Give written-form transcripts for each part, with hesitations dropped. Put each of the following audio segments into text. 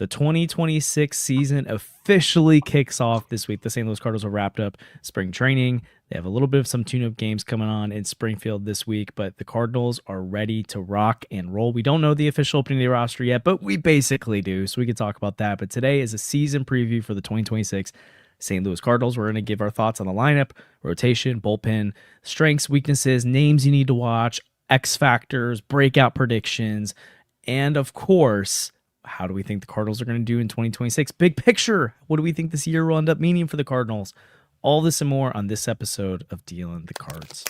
The 2026 season officially kicks off this week. The St. Louis Cardinals are wrapped up spring training. They have a little bit of some tune-up games coming on in Springfield this week, but the Cardinals are ready to rock and roll. We don't know the official opening day roster yet, but we basically do, so we can talk about that. But today is a season preview for the 2026 St. Louis Cardinals. We're going to give our thoughts on the lineup, rotation, bullpen, strengths, weaknesses, names you need to watch, X factors, breakout predictions, and of course, how do we think the Cardinals are going to do in 2026? Big picture. What do we think this year will end up meaning for the Cardinals? All this and more on this episode of Dealing the Cards.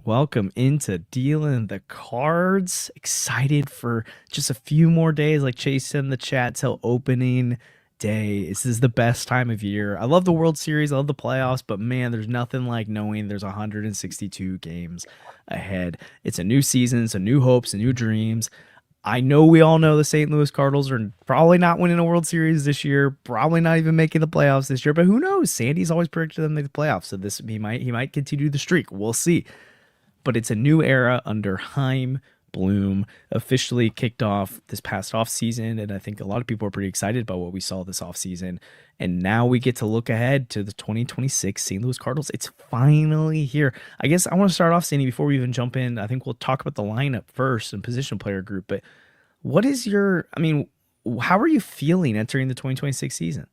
Welcome into Dealing the Cards. Excited for just a few more days, like Chase said in the chat, till opening day. This is the best time of year. I love the World Series. I love the playoffs, but man, there's nothing like knowing there's 162 games ahead. It's a new season, so new hopes and new dreams. I know we all know the St. Louis Cardinals are probably not winning a World Series this year, probably not even making the playoffs this year, but who knows? Sandy's always predicted them to make the playoffs, so he might continue the streak. We'll see. But it's a new era under Chaim Bloom, officially kicked off this past offseason, and I think a lot of people are pretty excited about what we saw this offseason. And now we get to look ahead to the 2026 St. Louis Cardinals. It's finally here. I guess I want to start off, Sandy, before we even jump in. I think we'll talk about the lineup first and position player group, but how are you feeling entering the 2026 season?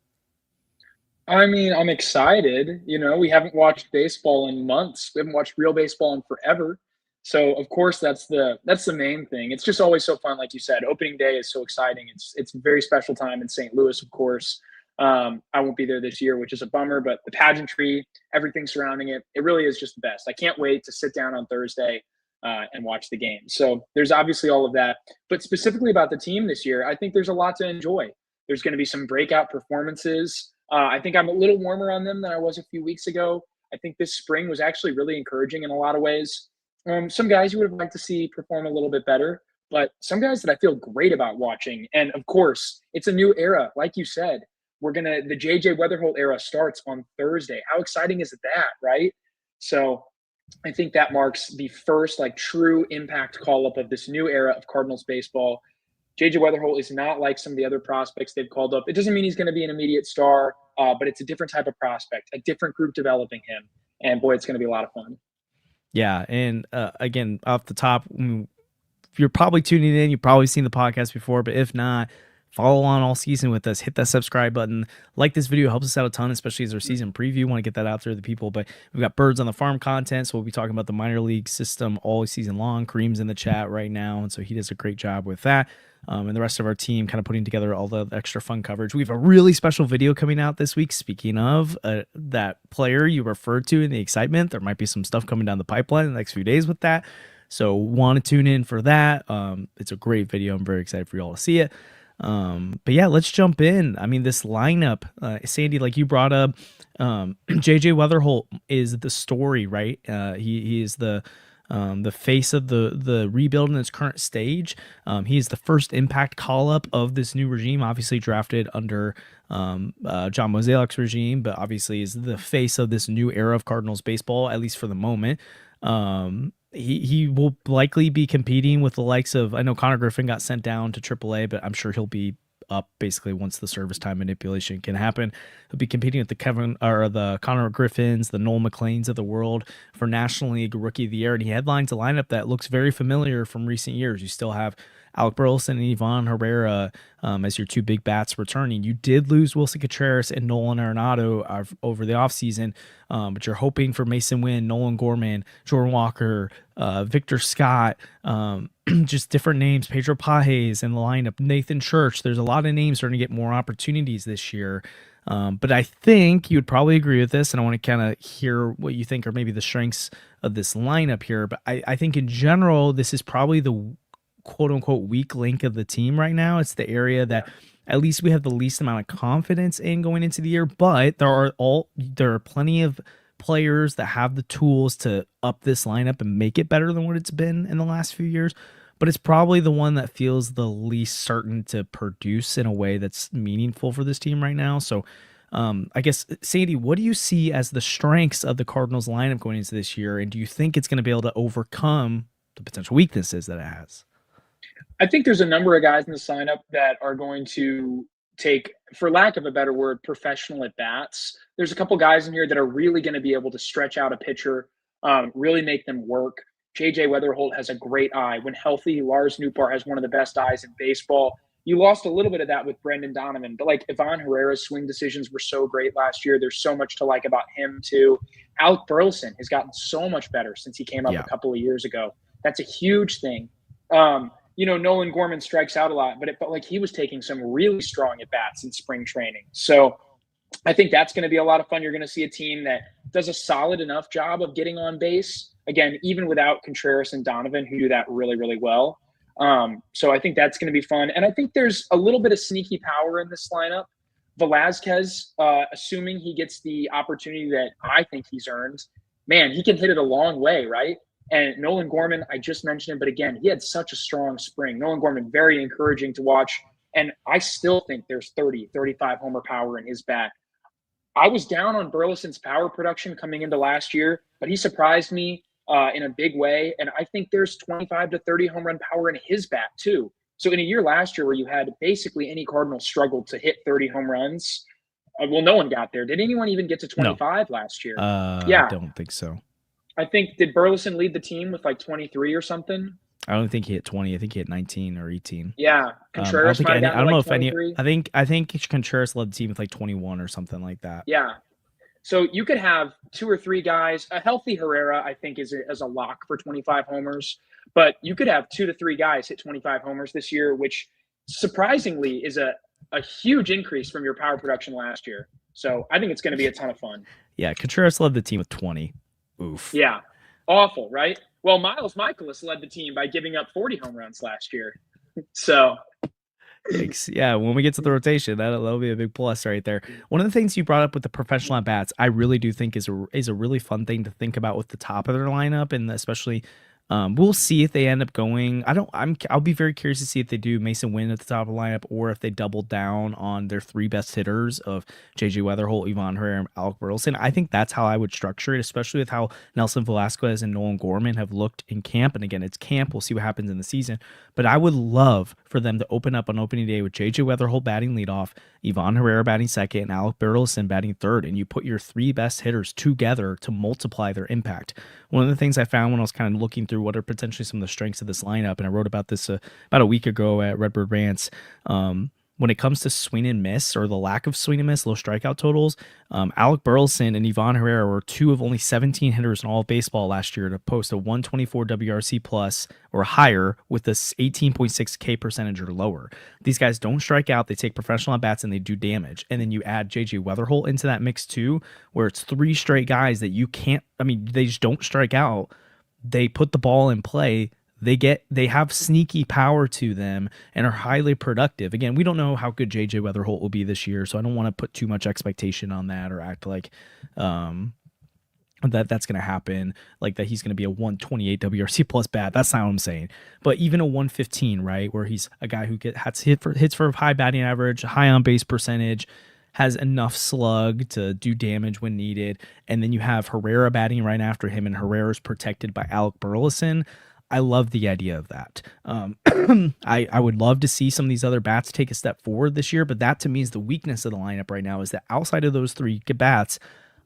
I'm excited. We haven't watched baseball in months. We haven't watched real baseball in forever. So of course that's the main thing. It's just always so fun, like you said. Opening day is so exciting. It's a very special time in St. Louis, of course. I won't be there this year, which is a bummer, but the pageantry, everything surrounding it, it really is just the best. I can't wait to sit down on Thursday and watch the game. So there's obviously all of that. But specifically about the team this year, I think there's a lot to enjoy. There's going to be some breakout performances. I think I'm a little warmer on them than I was a few weeks ago. I think this spring was actually really encouraging in a lot of ways. Some guys you would have liked to see perform a little bit better, but some guys that I feel great about watching. And of course, it's a new era. Like you said, the JJ Weatherholt era starts on Thursday. How exciting is that, right? So I think that marks the first true impact call up of this new era of Cardinals baseball. JJ Weatherholt is not like some of the other prospects they've called up. It doesn't mean he's going to be an immediate star, but it's a different type of prospect, a different group developing him. And boy, it's going to be a lot of fun. Yeah, and again, off the top, you're probably tuning in. You've probably seen the podcast before, but if not, follow on all season with us. Hit that subscribe button. Like this video. It helps us out a ton, especially as our season preview. Want to get that out there to the people. But we've got Birds on the Farm content, so we'll be talking about the minor league system all season long. Kareem's in the chat right now, and so he does a great job with that. And the rest of our team kind of putting together all the extra fun coverage. We have a really special video coming out this week. Speaking of that player you referred to in the excitement, there might be some stuff coming down the pipeline in the next few days with that. So want to tune in for that. It's a great video. I'm very excited for you all to see it. But yeah, let's jump in. I mean, this lineup, Sandy, like you brought up, JJ Weatherholt is the story, right? He is the face of the rebuild in its current stage. He is the first impact call-up of this new regime, obviously drafted under John Mozeliak's regime, but obviously is the face of this new era of Cardinals baseball, at least for the moment. He will likely be competing with the likes of, I know Connor Griffin got sent down to AAA, but I'm sure he'll be up basically once the service time manipulation can happen. He'll be competing with the Connor Griffins, the Noel McLeans of the world for National League Rookie of the Year, and he headlines a lineup that looks very familiar from recent years. You still have Alec Burleson and Ivan Herrera as your two big bats returning. You did lose Wilson Contreras and Nolan Arenado over the offseason, but you're hoping for Mason Wynn, Nolan Gorman, Jordan Walker, Victor Scott, just different names, Pedro Pajes in the lineup, Nathan Church. There's a lot of names starting to get more opportunities this year. But I think you would probably agree with this, and I want to kind of hear what you think are maybe the strengths of this lineup here. But I think in general, this is probably the quote-unquote weak link of the team right now. It's the area that at least we have the least amount of confidence in going into the year, but there are plenty of players that have the tools to up this lineup and make it better than what it's been in the last few years. But it's probably the one that feels the least certain to produce in a way that's meaningful for this team right now. So I guess, Sandy, what do you see as the strengths of the Cardinals lineup going into this year? And do you think it's going to be able to overcome the potential weaknesses that it has. I think there's a number of guys in the lineup that are going to take, for lack of a better word, professional at bats. There's a couple guys in here that are really going to be able to stretch out a pitcher, really make them work. JJ Weatherholt has a great eye. When healthy, Lars Nootbaar has one of the best eyes in baseball. You lost a little bit of that with Brendan Donovan, but like Ivan Herrera's swing decisions were so great last year. There's so much to like about him too. Alec Burleson has gotten so much better since he came up a couple of years ago. That's a huge thing. Nolan Gorman strikes out a lot, but it felt like he was taking some really strong at bats in spring training. So I think that's going to be a lot of fun. You're going to see a team that does a solid enough job of getting on base. Again, even without Contreras and Donovan, who do that really, really well. So I think that's going to be fun. And I think there's a little bit of sneaky power in this lineup. Velasquez, assuming he gets the opportunity that I think he's earned, man, he can hit it a long way, right? And Nolan Gorman, I just mentioned him, but again, he had such a strong spring. Nolan Gorman, very encouraging to watch. And I still think there's 30, 35 homer power in his bat. I was down on Burleson's power production coming into last year, but he surprised me in a big way. And I think there's 25 to 30 home run power in his bat too. So in a year last year where you had basically any Cardinal struggled to hit 30 home runs, no one got there. Did anyone even get to 25 last year? I don't think so. I think, did Burleson lead the team with like 23 or something? I don't think he hit 20. I think he hit 19 or 18. Yeah, Contreras I don't know if 23. I think Contreras led the team with like 21 or something like that. Yeah. So you could have 2 or 3 guys. A healthy Herrera, I think, is a lock for 25 homers. But you could have 2 to 3 guys hit 25 homers this year, which surprisingly is a huge increase from your power production last year. So I think it's going to be a ton of fun. Yeah, Contreras led the team with 20. Oof. Yeah. Awful, right? Well, Miles Michaelis led the team by giving up 40 home runs last year. So yeah, when we get to the rotation, that'll be a big plus right there. One of the things you brought up with the professional at bats, I really do think is a really fun thing to think about with the top of their lineup, and especially we'll see if they end up going. I'll be very curious to see if they do Mason Wynn at the top of the lineup, or if they double down on their 3 best hitters of JJ Weatherholt, Ivan Herrera, and Alec Burleson. I think that's how I would structure it, especially with how Nelson Velasquez and Nolan Gorman have looked in camp. And again, it's camp. We'll see what happens in the season. But I would love for them to open up on opening day with JJ Weatherholt batting leadoff, Ivan Herrera batting second, and Alec Burleson batting third. And you put your 3 best hitters together to multiply their impact. One of the things I found when I was kind of looking through what are potentially some of the strengths of this lineup, and I wrote about this about a week ago at Redbird Rants, when it comes to swing and miss, or the lack of swing and miss, low strikeout totals, Alec Burleson and Ivan Herrera were 2 of only 17 hitters in all of baseball last year to post a 124 WRC plus or higher with this 18.6 K percentage or lower. These guys don't strike out, they take professional at bats, and they do damage. And then you add JJ Weatherholt into that mix too, where it's 3 straight guys that you can't, they just don't strike out. They put the ball in play. They have sneaky power to them and are highly productive. Again, we don't know how good JJ Weatherholt will be this year, so I don't want to put too much expectation on that or act like that's going to happen, like that he's going to be a 128 WRC plus bat. That's not what I'm saying. But even a 115, right, where he's a guy who hits for high batting average, high on base percentage, has enough slug to do damage when needed, and then you have Herrera batting right after him, and Herrera's protected by Alec Burleson. I love the idea of that. I would love to see some of these other bats take a step forward this year, but that to me is the weakness of the lineup right now, is that outside of those 3 bats,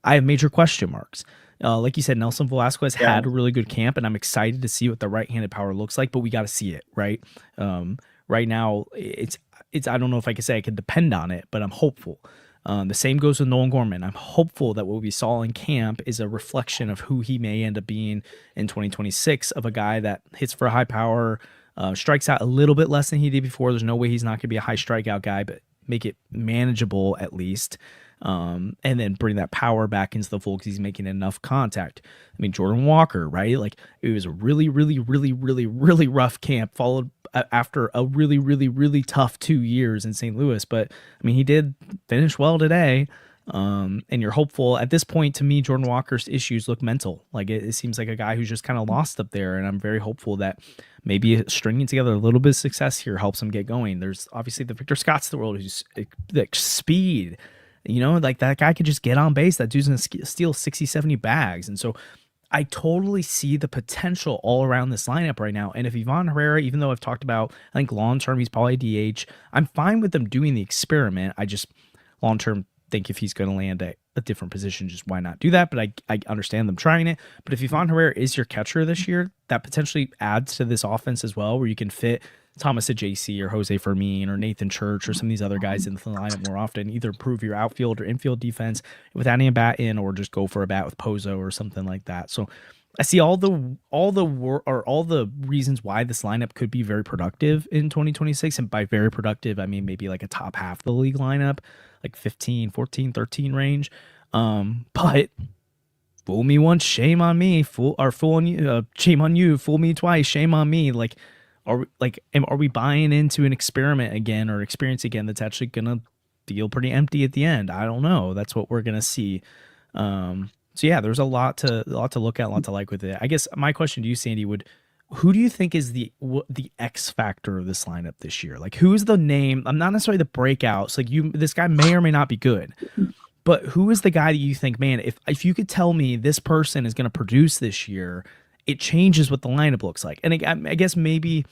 I have major question marks. Like you said, Nelson Velasquez had a really good camp, and I'm excited to see what the right-handed power looks like, but we got to see it, right? Right now, it's I don't know if I can say I can depend on it, but I'm hopeful. The same goes with Nolan Gorman. I'm hopeful that what we saw in camp is a reflection of who he may end up being in 2026, of a guy that hits for a high power, strikes out a little bit less than he did before. There's no way he's not going to be a high strikeout guy, but make it manageable at least. And then bring that power back into the fold because he's making enough contact. Jordan Walker, right? Like, it was a really, really, really, really, really rough camp, followed after a really, really, really tough 2 years in St. Louis. But he did finish well today. And you're hopeful at this point. To me, Jordan Walker's issues look mental. Like, it seems like a guy who's just kind of lost up there. And I'm very hopeful that maybe stringing together a little bit of success here helps him get going. There's obviously the Victor Scotts of the world, who's like speed. Like, that guy could just get on base. That dude's going to steal 60, 70 bags. And so I totally see the potential all around this lineup right now. And if Ivan Herrera, even though I've talked about, I think long term he's probably DH, I'm fine with them doing the experiment. I just long term think if he's going to land at a different position, just why not do that? But I understand them trying it. But if Ivan Herrera is your catcher this year, that potentially adds to this offense as well, where you can fit Thomas Ajayci or Jose Fermin or Nathan Church or some of these other guys into the lineup more often, either improve your outfield or infield defense with adding a bat in, or just go for a bat with Pozo or something like that. So I see all the reasons why this lineup could be very productive in 2026. And by very productive, I mean maybe like a top half of the league lineup, like 15, 14, 13 range. But fool me once, shame on me. Fool on you, shame on you. Fool me twice, shame on me. Are we buying into an experiment again or experience again that's actually gonna feel pretty empty at the end? I don't know. That's what we're gonna see. So yeah, there's a lot to look at, a lot to like with it. I guess my question to you, Sandy, who do you think is the X factor of this lineup this year? Like, who is the name? I'm not necessarily the breakouts. Like, this guy may or may not be good, but who is the guy that you think, man, if you could tell me this person is going to produce this year, it changes what the lineup looks like. And I guess maybe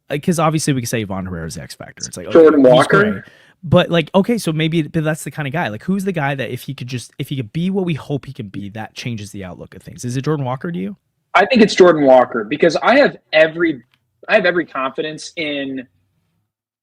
because obviously we can say Von Herrera's X factor. It's like, okay, Jordan Walker. But like, okay, so maybe that's the kind of guy. Like, who's the guy that if he could be what we hope he can be, that changes the outlook of things? Is it Jordan Walker to you? I think it's Jordan Walker because I have every confidence in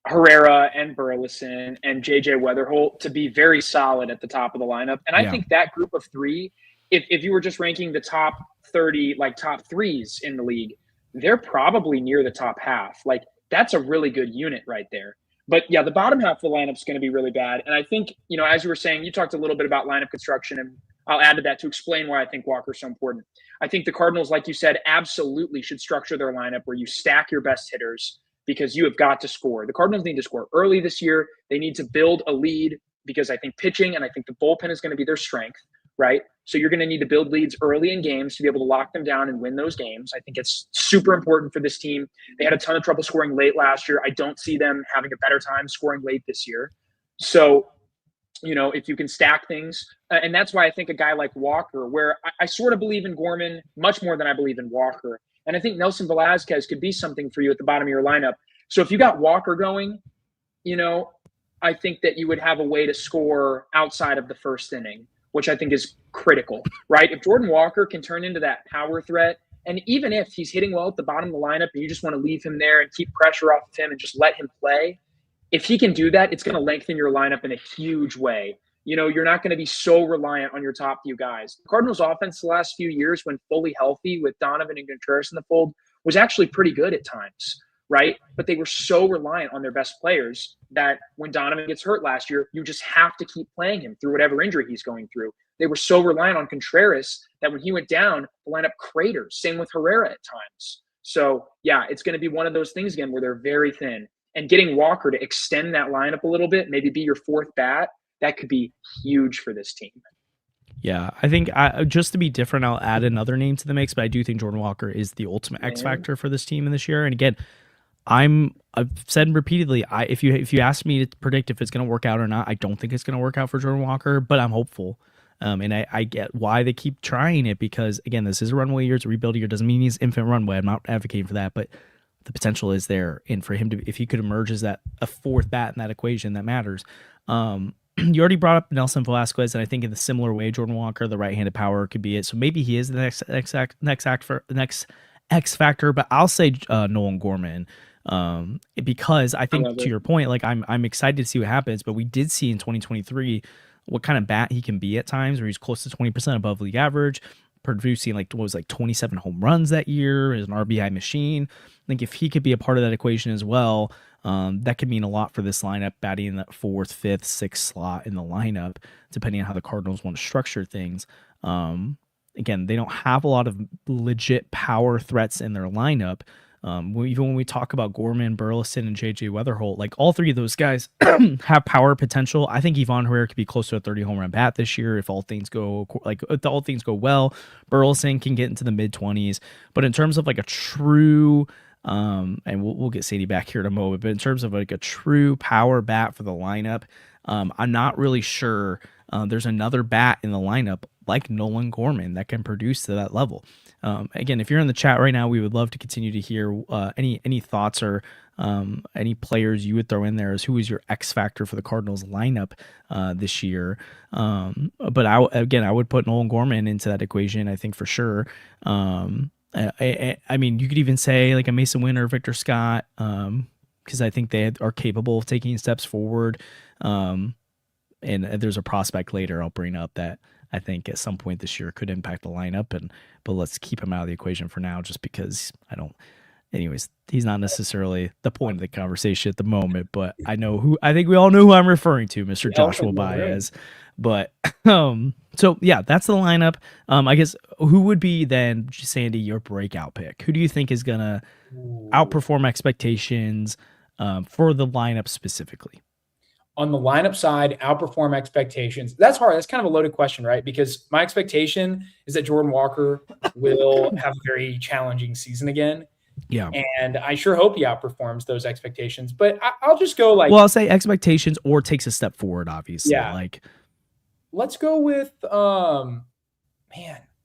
Herrera and Burleson and JJ Weatherholt to be very solid at the top of the lineup. And I think that group of three, if you were just ranking the top 30, like top threes in the league, they're probably near the top half. Like, that's a really good unit right there. But yeah, the bottom half of the lineup is going to be really bad. And I think, as you were saying, you talked a little bit about lineup construction, and I'll add to that to explain why I think Walker's so important. I think the Cardinals, like you said, absolutely should structure their lineup where you stack your best hitters because you have got to score. The Cardinals need to score early this year. They need to build a lead because I think pitching and I think the bullpen is going to be their strength, right? So you're going to need to build leads early in games to be able to lock them down and win those games. I think it's super important for this team. They had a ton of trouble scoring late last year. I don't see them having a better time scoring late this year. So, if you can stack things, and that's why I think a guy like Walker, where I sort of believe in Gorman much more than I believe in Walker. And I think Nelson Velasquez could be something for you at the bottom of your lineup. So if you got Walker going, I think that you would have a way to score outside of the first inning, which I think is critical, right? If Jordan Walker can turn into that power threat, and even if he's hitting well at the bottom of the lineup and you just want to leave him there and keep pressure off of him and just let him play, if he can do that, it's going to lengthen your lineup in a huge way. You're not going to be so reliant on your top few guys. The Cardinals offense the last few years, when fully healthy with Donovan and Contreras in the fold, was actually pretty good at times, right? But they were so reliant on their best players that when Donovan gets hurt last year, you just have to keep playing him through whatever injury he's going through. They were so reliant on Contreras that when he went down, the lineup craters. Same with Herrera at times. So, yeah, it's going to be one of those things again where they're very thin. And getting Walker to extend that lineup a little bit, maybe be your fourth bat, that could be huge for this team. Yeah, I think just to be different, I'll add another name to the mix, but I do think Jordan Walker is the ultimate X factor for this team in this year. And again, I've said repeatedly, if you ask me to predict if it's going to work out or not, I don't think it's going to work out for Jordan Walker, but I'm hopeful. And I get why they keep trying it because, again, this is a runway year. It's a rebuild year. Doesn't mean he's infinite runway. I'm not advocating for that, but the potential is there. And for him to, if he could emerge as a fourth bat in that equation, that matters. You already brought up Nelson Velasquez, and I think in the similar way, Jordan Walker, the right-handed power could be it. So maybe he is the next X factor, but I'll say Nolan Gorman. Because I think to your point, like I'm excited to see what happens, but we did see in 2023 what kind of bat he can be at times where he's close to 20% above league average, producing like 27 home runs that year, is an RBI machine. I think if he could be a part of that equation as well, that could mean a lot for this lineup, batting in that fourth, fifth, sixth slot in the lineup, depending on how the Cardinals want to structure things. Again, they don't have a lot of legit power threats in their lineup. Even when we talk about Gorman, Burleson, and JJ Weatherholt, like all three of those guys have power potential. I think Ivan Herrera could be close to a 30 home run bat this year if all things go well. Burleson can get into the mid 20s, but in terms of like a true, and we'll get Sadie back here in a moment, but in terms of like a true power bat for the lineup, I'm not really sure. There's another bat in the lineup like Nolan Gorman that can produce to that level. Again, if you're in the chat right now, we would love to continue to hear any thoughts or any players you would throw in there as who is your X factor for the Cardinals lineup this year. But I would put Nolan Gorman into that equation, I think, for sure. I mean, you could even say like a Mason Winter, Victor Scott, because I think they are capable of taking steps forward. And there's a prospect later I'll bring up that I think at some point this year could impact the lineup. But let's keep him out of the equation for now, just because I don't. Anyways, he's not necessarily the point of the conversation at the moment, but I think we all know who I'm referring to, Mr. Joshua Baez. But so yeah, that's the lineup. I guess who would be then, Sandy, your breakout pick? Who do you think is gonna outperform expectations for the lineup specifically? On the lineup side, outperform expectations. That's hard. That's kind of a loaded question, right? Because my expectation is that Jordan Walker will have a very challenging season again. Yeah. And I sure hope he outperforms those expectations. But I'll just go like... Well, I'll say expectations or takes a step forward, obviously. Yeah. Like, let's go with, man,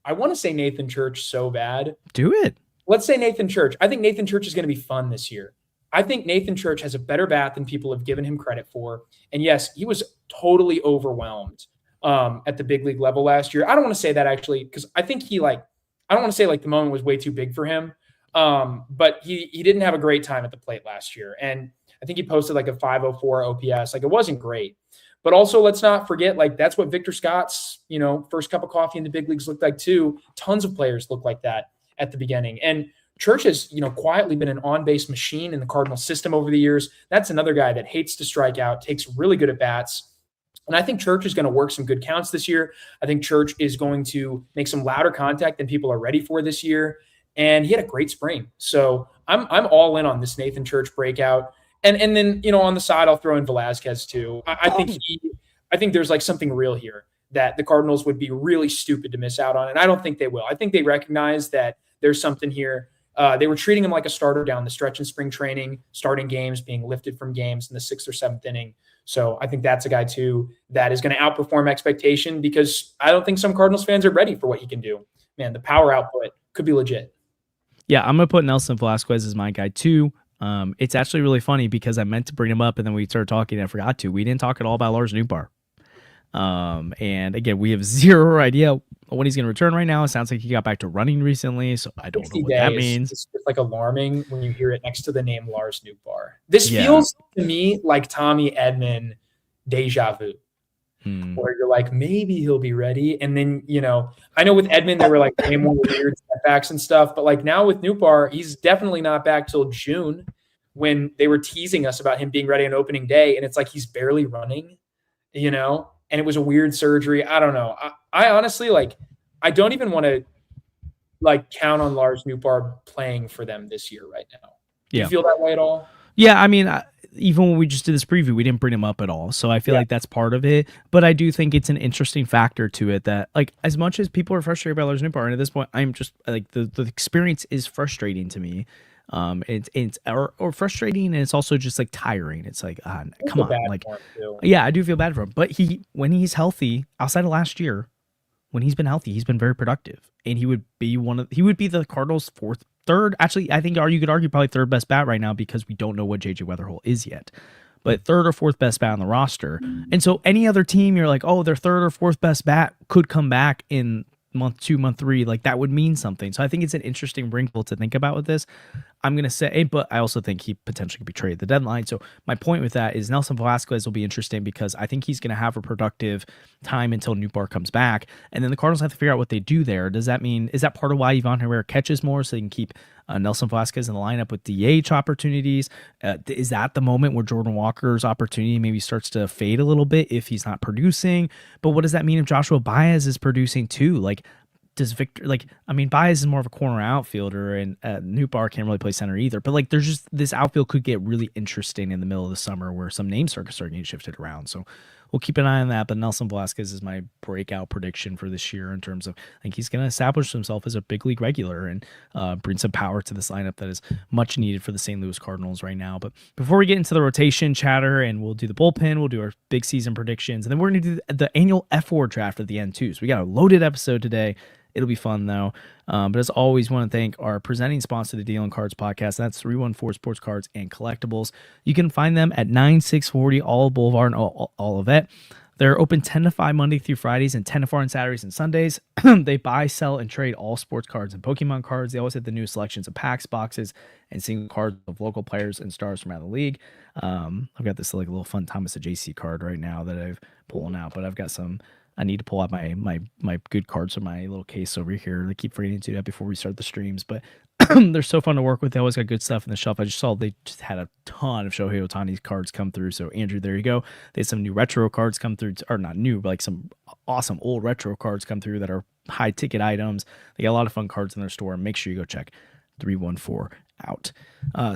I want to say Nathan Church so bad. Do it. Let's say Nathan Church. I think Nathan Church is going to be fun this year. I think Nathan Church has a better bat than people have given him credit for. And yes, he was totally overwhelmed at the big league level last year. I don't want to say that actually, because I think I don't want to say like the moment was way too big for him. But he didn't have a great time at the plate last year. And I think he posted like a 504 OPS. Like it wasn't great. But also let's not forget, like that's what Victor Scott's, first cup of coffee in the big leagues looked like too. Tons of players look like that at the beginning. And Church has, quietly been an on-base machine in the Cardinals system over the years. That's another guy that hates to strike out, takes really good at bats. And I think Church is going to work some good counts this year. I think Church is going to make some louder contact than people are ready for this year. And he had a great spring. So I'm all in on this Nathan Church breakout. And then, on the side, I'll throw in Velasquez too. I think there's like something real here that the Cardinals would be really stupid to miss out on. And I don't think they will. I think they recognize that there's something here. They were treating him like a starter down the stretch in spring training, starting games, being lifted from games in the 6th or 7th inning. So I think that's a guy too that is going to outperform expectation, because I don't think some Cardinals fans are ready for what he can do. Man, the power output could be legit. Yeah, I'm going to put Nelson Velasquez as my guy too. It's actually really funny because I meant to bring him up and then we started talking and I forgot to. We didn't talk at all about Lars Nootbaar. And again, we have zero idea when he's going to return right now. It sounds like he got back to running recently, so I don't know what that means. It's like alarming when you hear it next to the name Lars Nootbaar. This feels to me like Tommy Edman deja vu. Where you're like, maybe he'll be ready. And then, I know with Edman, there were like way more weird setbacks and stuff. But like now with Nootbaar, he's definitely not back till June, when they were teasing us about him being ready on opening day. And it's like he's barely running, and it was a weird surgery. I don't know. I honestly, I don't even want to count on Lars Nootbaar playing for them this year right now. Do you feel that way at all? Yeah, I mean, even when we just did this preview, we didn't bring him up at all. So I feel like that's part of it. But I do think it's an interesting factor to it that, as much as people are frustrated by Lars Nootbaar, and at this point, I'm just the experience is frustrating to me. It's frustrating, and it's also just tiring. It's like, come on, I do feel bad for him. But when he's healthy, outside of last year, when he's been healthy, he's been very productive, and he would be the Cardinals' third. Actually, I think you could argue probably third best bat right now, because we don't know what JJ Weatherholt is yet, but third or fourth best bat on the roster. And so any other team, you're like, oh, their third or fourth best bat could come back in month 2, month 3, that would mean something. So I think it's an interesting wrinkle to think about with this. I'm going to say, but I also think he potentially could be traded at the deadline. So my point with that is Nelson Velasquez will be interesting, because I think he's going to have a productive time until Nootbaar comes back. And then the Cardinals have to figure out what they do there. Does that mean, is that part of why Ivan Herrera catches more, so they can keep Nelson Velasquez in the lineup with DH opportunities? Is that the moment where Jordan Walker's opportunity maybe starts to fade a little bit if he's not producing? But what does that mean if Joshua Baez is producing too? Does Victor, Baez is more of a corner outfielder, and Nootbaar can't really play center either. But there's just, this outfield could get really interesting in the middle of the summer, where some names start getting shifted around. So we'll keep an eye on that. But Nelson Velasquez is my breakout prediction for this year in terms of I think he's going to establish himself as a big league regular and bring some power to this lineup that is much needed for the St. Louis Cardinals right now. But before we get into the rotation chatter, and we'll do the bullpen, we'll do our big season predictions, and then we're going to do the annual fWAR draft at the end too. So we got a loaded episode today. It'll be fun though. But as always, want to thank our presenting sponsor, the Deal on Cards podcast. That's 314 Sports Cards and Collectibles. You can find them at 9640 All Boulevard and Olivet. They're open 10 to 5 Monday through Fridays and 10 to 4 on Saturdays and Sundays. They buy, sell, and trade all sports cards and Pokemon cards. They always have the new selections of packs, boxes, and single cards of local players and stars from around the league. I've got this like a little fun Thomas JC card right now that I've pulling out, but I've got some. I need to pull out my good cards from my little case over here. I keep forgetting to do that before we start the streams, but they're so fun to work with. They always got good stuff in the shelf. I just saw they just had a ton of Shohei Ohtani's cards come through. So Andrew, there you go. They had some new retro cards come through, or not new, but like some awesome old retro cards come through that are high ticket items. They got a lot of fun cards in their store. Make sure you go check 314 out.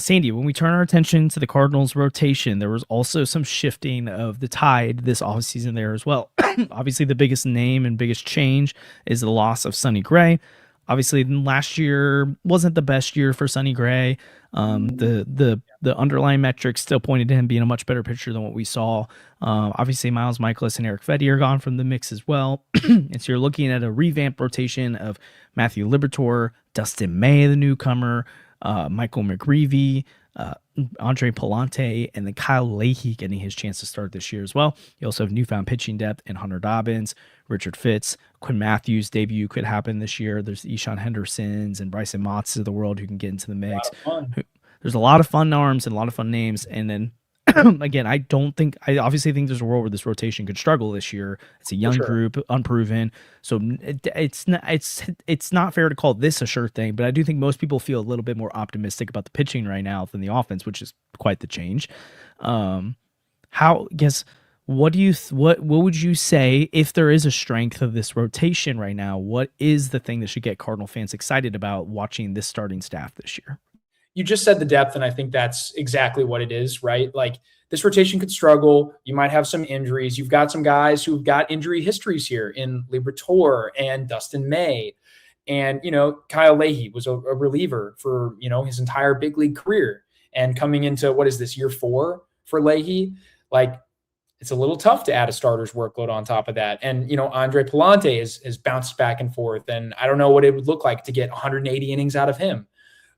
Sandy, when we turn our attention to the Cardinals rotation, there was also some shifting of the tide this offseason there as well. Obviously, the biggest name and biggest change is the loss of Sonny Gray. Obviously, last year wasn't the best year for Sonny Gray. The underlying metrics still pointed to him being a much better pitcher than what we saw. Obviously, Miles Michaelis and Eric Fedde are gone from the mix as well. And so you're looking at a revamped rotation of Matthew Liberatore, Dustin May, the newcomer, Michael McGreevy, Andre Palante, and then Kyle Leahy getting his chance to start this year as well. You also have newfound pitching depth in Hunter Dobbins, Richard Fitz, Quinn Matthews' debut could happen this year. There's Ishan Hendersons and Bryson Motts of the world who can get into the mix. There's a lot of fun arms and a lot of fun names. And then again, I obviously think there's a world where this rotation could struggle this year. It's a young group, unproven. So it's not fair to call this a sure thing, but I do think most people feel a little bit more optimistic about the pitching right now than the offense, which is quite the change. What would you say if there is a strength of this rotation right now? What is the thing that should get Cardinal fans excited about watching this starting staff this year? You just said the depth, and I think that's exactly what it is, right? Like this rotation could struggle. You might have some injuries. You've got some guys who've got injury histories here in Liberatore and Dustin May. And, Kyle Leahy was a reliever for, his entire big league career. And coming into, what is this, year 4 for Leahy? Like, it's a little tough to add a starter's workload on top of that. And, Andre Palante has bounced back and forth. And I don't know what it would look like to get 180 innings out of him.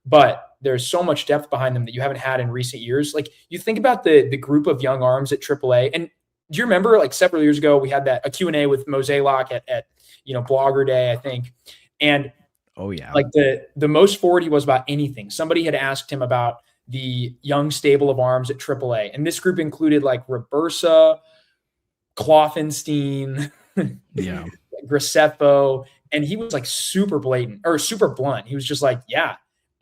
But there's so much depth behind them that you haven't had in recent years. Like you think about the group of young arms at AAA. And do you remember like several years ago, we had a Q&A with Mose Locke at Blogger Day, I think. And like the most forward he was about anything. Somebody had asked him about the young stable of arms at AAA. And this group included like Robersa, Kloffenstein, Graceffo. And he was like super blatant or super blunt. He was just like,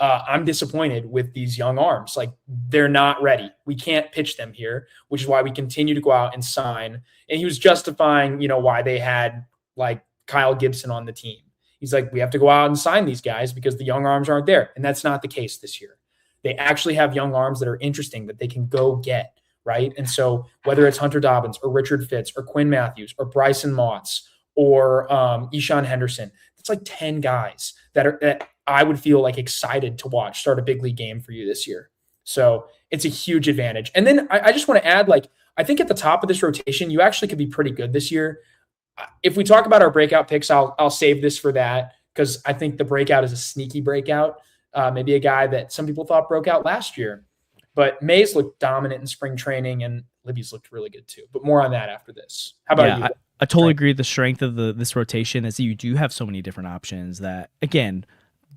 I'm disappointed with these young arms. Like they're not ready. We can't pitch them here, which is why we continue to go out and sign. And he was justifying, why they had like Kyle Gibson on the team. He's like, we have to go out and sign these guys because the young arms aren't there. And that's not the case this year. They actually have young arms that are interesting that they can go get, right? And so whether it's Hunter Dobbins or Richard Fitz or Quinn Matthews or Bryson Motts or Ishan Henderson, it's like 10 guys that I would feel like excited to watch start a big league game for you this year. So it's a huge advantage. And then I just want to add, like, I think at the top of this rotation, you actually could be pretty good this year. If we talk about our breakout picks, I'll save this for that because I think the breakout is a sneaky breakout. Maybe a guy that some people thought broke out last year. But Mays looked dominant in spring training, and Libby's looked really good too. But more on that after this. How about you? I totally agree. The strength of this rotation is that you do have so many different options that, again,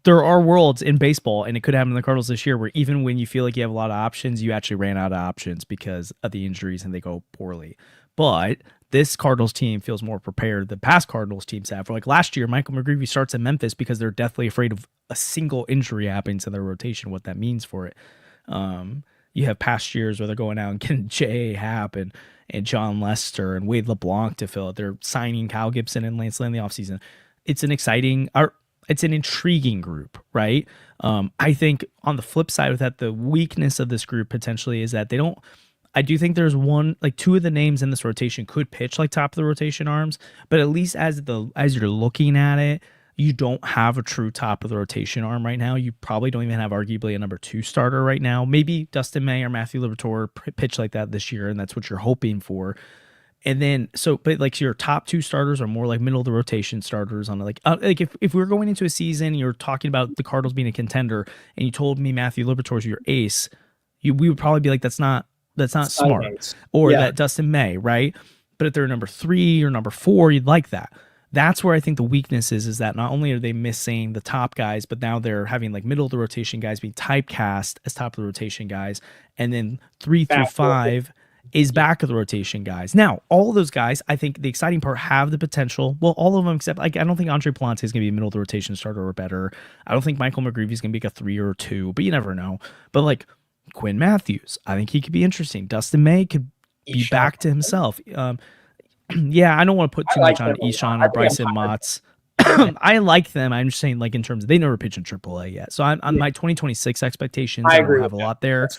there are worlds in baseball, and it could happen in the Cardinals this year, where even when you feel like you have a lot of options, you actually ran out of options because of the injuries and they go poorly. But this Cardinals team feels more prepared than past Cardinals teams have. Like last year, Michael McGreevy starts in Memphis because they're deathly afraid of a single injury happening to their rotation, what that means for it. You have past years where they're going out and getting J.A. Happ and John Lester and Wade LeBlanc to fill it. They're signing Kyle Gibson and Lance Lynn in the offseason. It's an intriguing group, right? I think on the flip side of that, the weakness of this group potentially is that I do think there's two of the names in this rotation could pitch like top of the rotation arms, but at least as you're looking at it, you don't have a true top of the rotation arm right now. You probably don't even have arguably a number 2 starter right now. Maybe Dustin May or Matthew Liberatore pitch like that this year, and that's what you're hoping for. And then but like your top 2 starters are more like middle of the rotation starters on like if we were going into a season and you're talking about the Cardinals being a contender and you told me Matthew Liberatore is your ace, we would probably be like that's not smart. Or that Dustin May, right? But if they're number 3 or number 4, you'd like that. That's where I think the weakness is that not only are they missing the top guys, but now they're having like middle of the rotation guys being typecast as top of the rotation guys, and then 3 through 5 is back of the rotation guys. Now, all of those guys, I think the exciting part have the potential. Well, all of them except like I don't think Andre Palante is going to be a middle of the rotation starter or better. I don't think Michael McGreevy is going to be like a 3 or a 2, but you never know. But like Quinn Matthews, I think he could be interesting. Dustin May could be back to himself. Yeah, I don't want to put too much on Ishan or Bryson Motts. I like them. I'm just saying, like in terms of they never pitched in AAA yet, so on my 2026 expectations, I don't have a lot there.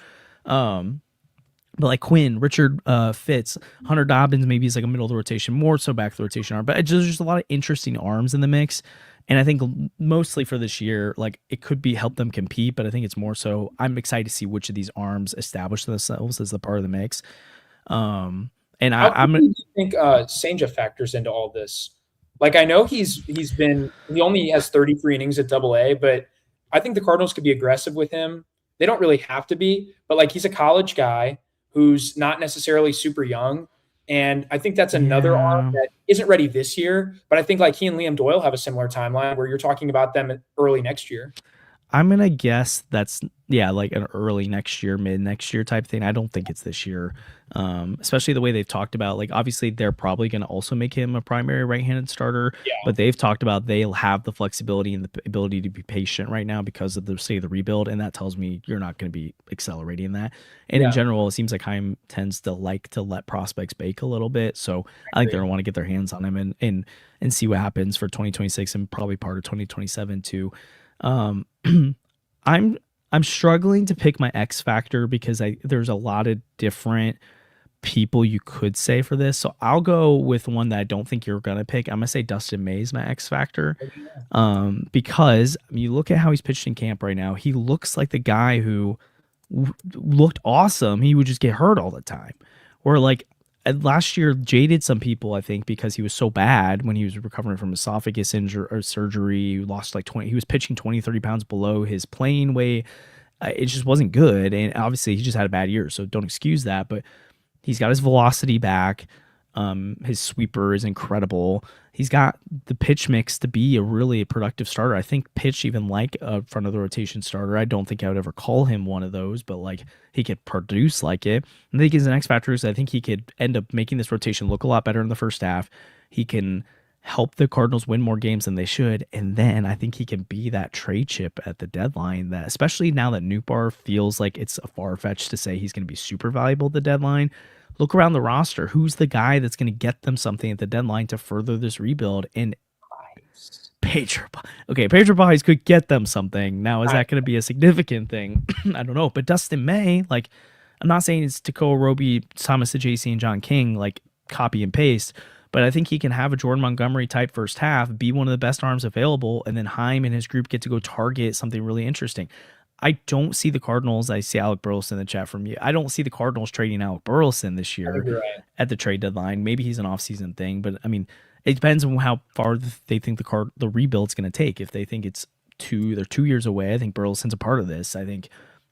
But like Quinn, Richard Fitz, Hunter Dobbins, maybe he's like a middle of the rotation, more so back of the rotation arm. But there's just a lot of interesting arms in the mix. And I think mostly for this year, like it could be help them compete, but I think it's more so I'm excited to see which of these arms establish themselves as the part of the mix. And I'm think Senja factors into all this. Like I know he only has 33 innings at AA, but I think the Cardinals could be aggressive with him. They don't really have to be, but like he's a college guy who's not necessarily super young. And I think that's another arm that isn't ready this year. But I think like he and Liam Doyle have a similar timeline where you're talking about them early next year. I'm going to guess that's, like an early next year, mid next year type thing. I don't think it's this year, especially the way they've talked about, like, obviously they're probably going to also make him a primary right-handed starter, but they've talked about they'll have the flexibility and the ability to be patient right now because of the state of the rebuild, and that tells me you're not going to be accelerating that. And in general, it seems like Chaim tends to like to let prospects bake a little bit, so I think they're going to want to get their hands on him and see what happens for 2026 and probably part of 2027 too. I'm struggling to pick my X factor because there's a lot of different people you could say for this. So I'll go with one that I don't think you're going to pick. I'm going to say Dustin May is my X factor. Because you look at how he's pitched in camp right now. He looks like the guy who looked awesome. He would just get hurt all the time. Or like last year jaded some people, I think, because he was so bad when he was recovering from esophagus injury or surgery. He lost like 20. He was pitching 20, 30 pounds below his playing weight. It just wasn't good. And obviously he just had a bad year, so don't excuse that. But he's got his velocity back. His sweeper is incredible. He's got the pitch mix to be a really productive starter. I think pitch even like a front of the rotation starter. I don't think I would ever call him one of those, but like he could produce like it. I think he's an X factor, so I think he could end up making this rotation look a lot better in the first half. He can help the Cardinals win more games than they should, and then I think he can be that trade chip at the deadline, that especially now that Nootbaar feels like it's a far-fetched to say he's going to be super valuable at the deadline. Look around the roster. Who's the guy that's going to get them something at the deadline to further this rebuild? And Pedro Baez could get them something. Now, is that going to be a significant thing? I don't know. But Dustin May, like, I'm not saying it's Tekoa Roby, Thomas Ajacey, and John King, like, copy and paste, but I think he can have a Jordan Montgomery type first half, be one of the best arms available, and then Chaim and his group get to go target something really interesting. I don't see the Cardinals. I see Alec Burleson in the chat from you. I don't see the Cardinals trading Alec Burleson this year at the trade deadline. Maybe he's an offseason thing, but I mean, it depends on how far they think the rebuild's going to take. If they think they're 2 years away, I think Burleson's a part of this. I think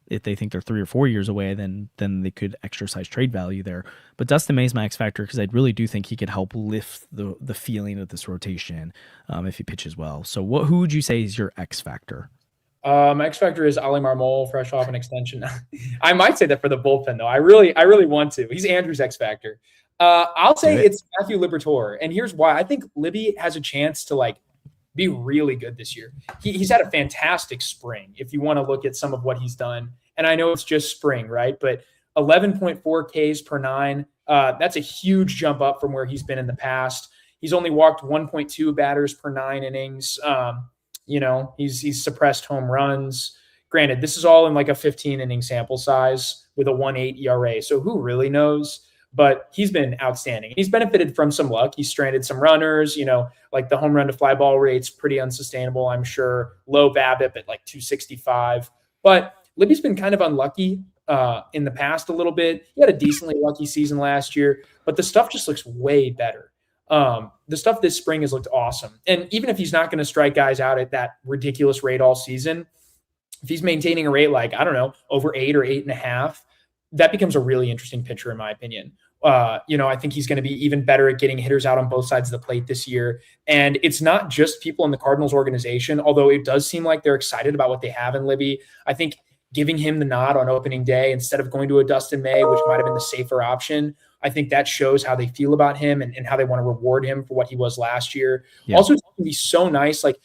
if they think they're 3 or 4 years away, then they could exercise trade value there. But Dustin May's my X factor because I really do think he could help lift the feeling of this rotation if he pitches well. So who would you say is your X factor? My X factor is Ali Marmol, fresh off an extension. I might say that for the bullpen, though. I really want to. He's Andrew's X factor. I'll say it's Matthew Liberatore, and here's why. I think Libby has a chance to like be really good this year. He's had a fantastic spring. If you want to look at some of what he's done, and I know it's just spring, right? But 11.4 Ks per 9. That's a huge jump up from where he's been in the past. He's only walked 1.2 batters per 9 innings. He's suppressed home runs. granted, this is all in like a 15 inning sample size with a 1.8 ERA. So who really knows? But he's been outstanding. He's benefited from some luck. He's stranded some runners, like the home run to fly ball rate's pretty unsustainable, I'm sure. Low BABIP at like 265. But Libby's been kind of unlucky in the past a little bit. He had a decently lucky season last year, but the stuff just looks way better. The stuff this spring has looked awesome. And even if he's not going to strike guys out at that ridiculous rate all season, if he's maintaining a rate like, I don't know, over 8 or 8.5, that becomes a really interesting pitcher, in my opinion. I think he's going to be even better at getting hitters out on both sides of the plate this year. And it's not just people in the Cardinals organization, although it does seem like they're excited about what they have in Libby. I think giving him the nod on opening day instead of going to a Dustin May, which might have been the safer option, I think that shows how they feel about him and how they want to reward him for what he was last year. Yeah. Also, it's going to be so nice. Like,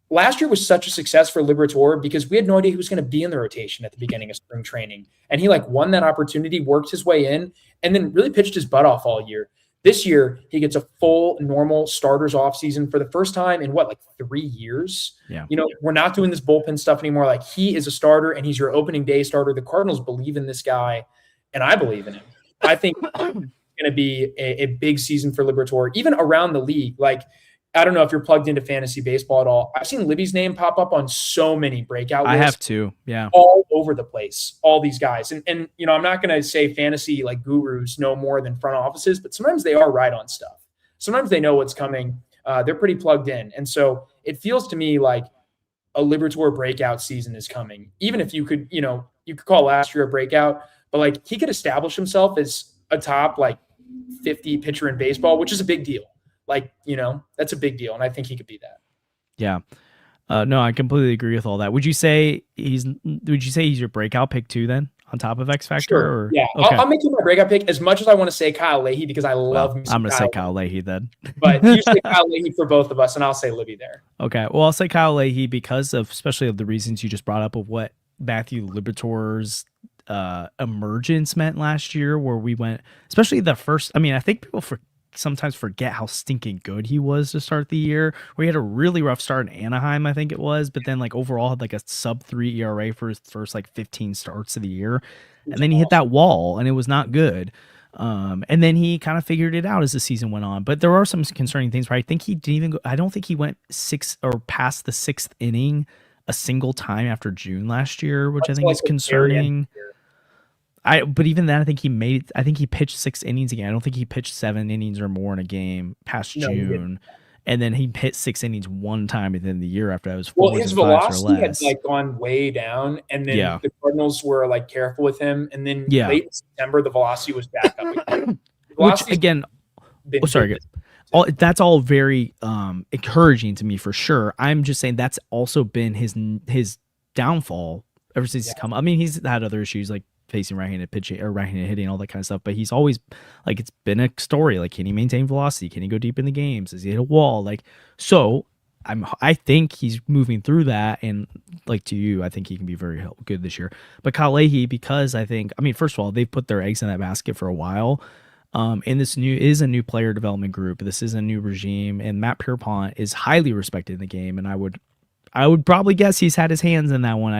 last year was such a success for Liberatore because we had no idea who was going to be in the rotation at the beginning of spring training. And he won that opportunity, worked his way in, and then really pitched his butt off all year. This year, he gets a full normal starters offseason for the first time in 3 years? Yeah. We're not doing this bullpen stuff anymore. He is a starter and he's your opening day starter. The Cardinals believe in this guy, and I believe in him. I think it's going to be a big season for Liberatore, even around the league. I don't know if you're plugged into fantasy baseball at all. I've seen Libby's name pop up on so many breakout lists. I have too. Yeah. All over the place, all these guys. And I'm not going to say fantasy gurus know more than front offices, but sometimes they are right on stuff. Sometimes they know what's coming. They're pretty plugged in. And so it feels to me like a Liberatore breakout season is coming. Even if you could call last year a breakout, but he could establish himself as a top 50 pitcher in baseball, which is a big deal. That's a big deal. And I think he could be that. Yeah. No, I completely agree with all that. Would you say he's your breakout pick too then on top of X Factor? Sure. Or? Yeah. Okay. I'll make him my breakout pick as much as I want to say Kyle Leahy because I love him. I'm going to say Kyle Leahy then. But you say Kyle Leahy for both of us and I'll say Libby there. Okay. Well, I'll say Kyle Leahy because of especially of the reasons you just brought up of what Matthew Liberatore's emergence meant last year where we went, especially the first, I think people sometimes forget how stinking good he was to start the year. We had a really rough start in Anaheim, I think it was, but then overall had a sub 3 ERA for his first 15 starts of the year. And then he hit that wall and it was not good. And then he kind of figured it out as the season went on. But there are some concerning things where I think he didn't even go, I don't think he went 6 or past the 6th inning a single time after June last year, which I think is concerning. But even then, I think he pitched 6 innings again. I don't think he pitched 7 innings or more in a game past June. And then he hit 6 innings one time within the year after I was 4 his velocity had gone way down, and then the Cardinals were careful with him. And then late in September, the velocity was back up again. Which again, that's all very encouraging to me for sure. I'm just saying that's also been his downfall ever since he's come. He's had other issues facing right-handed pitching or right-handed hitting, all that kind of stuff. But he's always it's been a story. Can he maintain velocity? Can he go deep in the games? Does he hit a wall? So I think he's moving through that. And to you, I think he can be very good this year. But Kyle Leahy, because I think, first of all, they've put their eggs in that basket for a while. And this is a new player development group. This is a new regime, and Matt Pierpont is highly respected in the game. And I would probably guess he's had his hands in that one.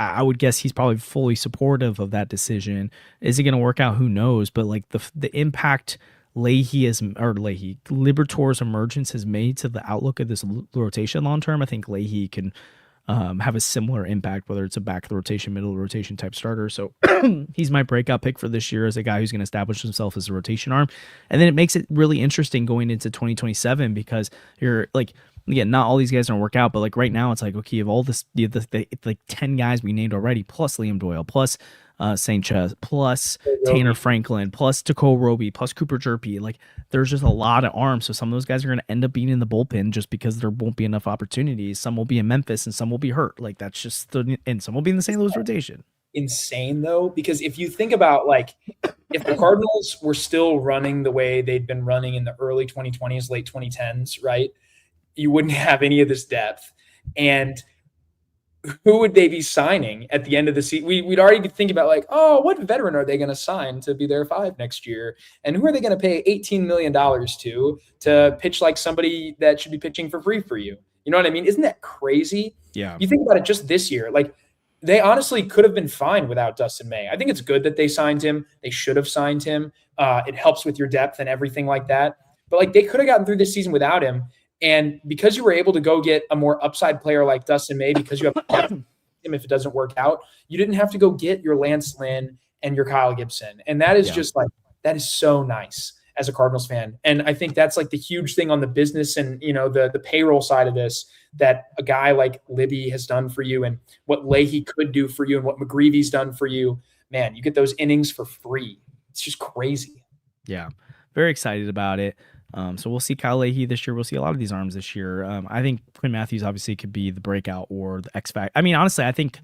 I would guess he's probably fully supportive of that decision. Is it going to work out? Who knows? But the impact Liberatore's emergence has made to the outlook of this rotation long term, I think Leahy can have a similar impact, whether it's a back of the rotation, middle of the rotation type starter. So he's my breakout pick for this year as a guy who's going to establish himself as a rotation arm. And then it makes it really interesting going into 2027 because you're again, not all these guys are going to work out, but right now it's okay, you have all this, you have the 10 guys we named already, plus Liam Doyle, plus St. Ches, plus Tanner Franklin, plus Takeo Roby, plus Cooper Jerpy. There's just a lot of arms. So some of those guys are going to end up being in the bullpen just because there won't be enough opportunities. Some will be in Memphis and some will be hurt. That's just and some will be in the St. Louis rotation. Insane though, because if you think about if the Cardinals were still running the way they'd been running in the early 2020s, late 2010s, right? You wouldn't have any of this depth. And who would they be signing at the end of the season? We'd already be thinking about what veteran are they going to sign to be their 5 next year? And who are they going to pay $18 million to pitch somebody that should be pitching for free for you? You know what I mean? Isn't that crazy? Yeah. You think about it just this year. Like, they honestly could have been fine without Dustin May. I think it's good that they signed him. They should have signed him. It helps with your depth and everything like that. But like, they could have gotten through this season without him. And because you were able to go get a more upside player like Dustin May, because you have him if it doesn't work out, you didn't have to go get your Lance Lynn and your Kyle Gibson. And that is just like, that is so nice as a Cardinals fan. And I think that's like the huge thing on the business and, you know, the payroll side of this, that a guy like Libby has done for you and what Leahy could do for you and what McGreevy's done for you. Man, you get those innings for free. It's just crazy. Yeah. Very excited about it. So we'll see Kyle Leahy this year. We'll see a lot of these arms this year. I think Quinn Matthews obviously could be the breakout or the X factor. I mean, honestly, I think,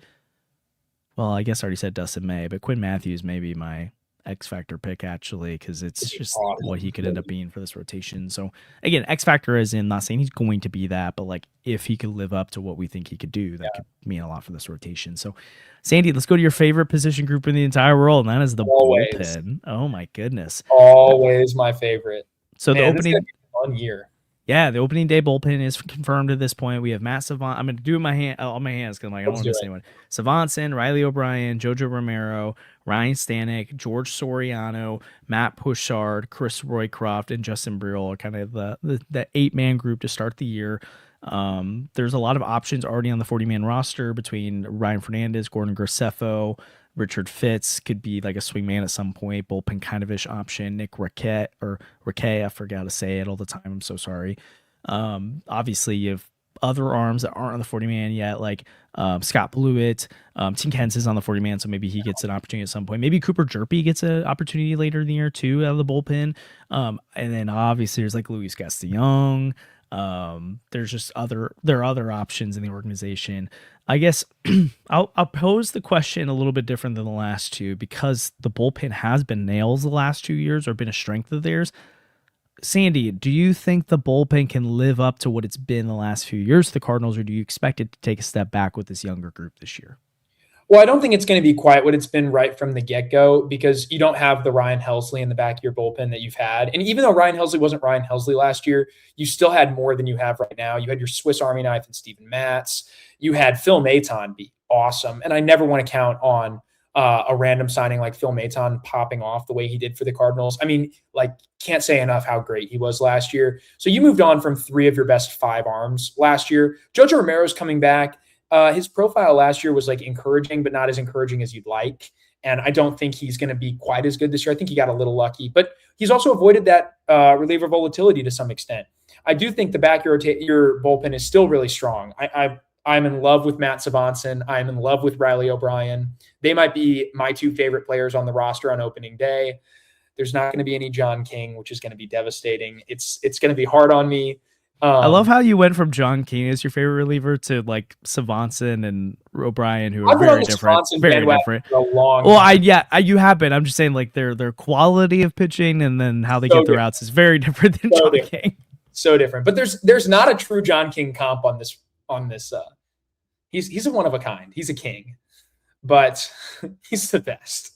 well, I guess I already said Dustin May, but Quinn Matthews may be my X factor pick actually, because it's just awesome. What he could end up being for this rotation. So again, X factor as in, not saying he's going to be that, but like if he could live up to what we think he could do, that could mean a lot for this rotation. So Sandy, let's go to your favorite position group in the entire world, and that is the bullpen. Oh my goodness. Always my favorite. So the opening 1 year. Yeah, the opening day bullpen is confirmed at this point. We have Matt Savant. I'm going to do it my hand on my hands because I'm like, I don't want to miss anyone. Savantson, Riley O'Brien, Jojo Romero, Ryan Stanek, George Soriano, Matt Pushard, Chris Roycroft, and Justin Brill are kind of the 8-man group to start the year. There's a lot of options already on the 40-man roster between Ryan Fernandez, Gordon Graceffo, Richard Fitz could be like a swingman at some point, bullpen kind of ish option. Nick Riquet, I forgot how to say it all the time. I'm so sorry. Obviously, you have other arms that aren't on the 40-man yet, like Scott Blewett. Tim Kentz is on the 40-man, so maybe he gets an opportunity at some point. Maybe Cooper Jerpy gets an opportunity later in the year, too, out of the bullpen. And then obviously there's like Luis Castellón. There are other options in the organization. I guess I'll pose the question a little bit different than the last two, because the bullpen has been nails the last 2 years or been a strength of theirs. Sandy, do you think the bullpen can live up to what it's been the last few years to the Cardinals, or do you expect it to take a step back with this younger group this year? Well, I don't think it's going to be quite what it's been right from the get-go, because you don't have the Ryan Helsley in the back of your bullpen that you've had. And even though Ryan Helsley wasn't Ryan Helsley last year, you still had more than you have right now. You had your Swiss Army knife and Steven Matz. You had Phil Maton be awesome. And I never want to count on a random signing like Phil Maton popping off the way he did for the Cardinals. I mean, like, can't say enough how great he was last year. So you moved on from 3 of your best 5 arms last year. Jojo Romero's coming back. His profile last year was like encouraging, but not as encouraging as you'd like. And I don't think he's going to be quite as good this year. I think he got a little lucky, but he's also avoided that reliever volatility to some extent. I do think the back your bullpen is still really strong. I'm in love with Matt Savantson. I'm in love with Riley O'Brien. They might be my 2 favorite players on the roster on opening day. There's not going to be any John King, which is going to be devastating. It's going to be hard on me. I love how you went from John King as your favorite reliever to like Savantson and O'Brien, who are very different. Very different. You have been. I'm just saying, like their quality of pitching and then how they get their outs is very different than John King. So different. But there's not a true John King comp on this. He's a one of a kind. He's a king, but he's the best.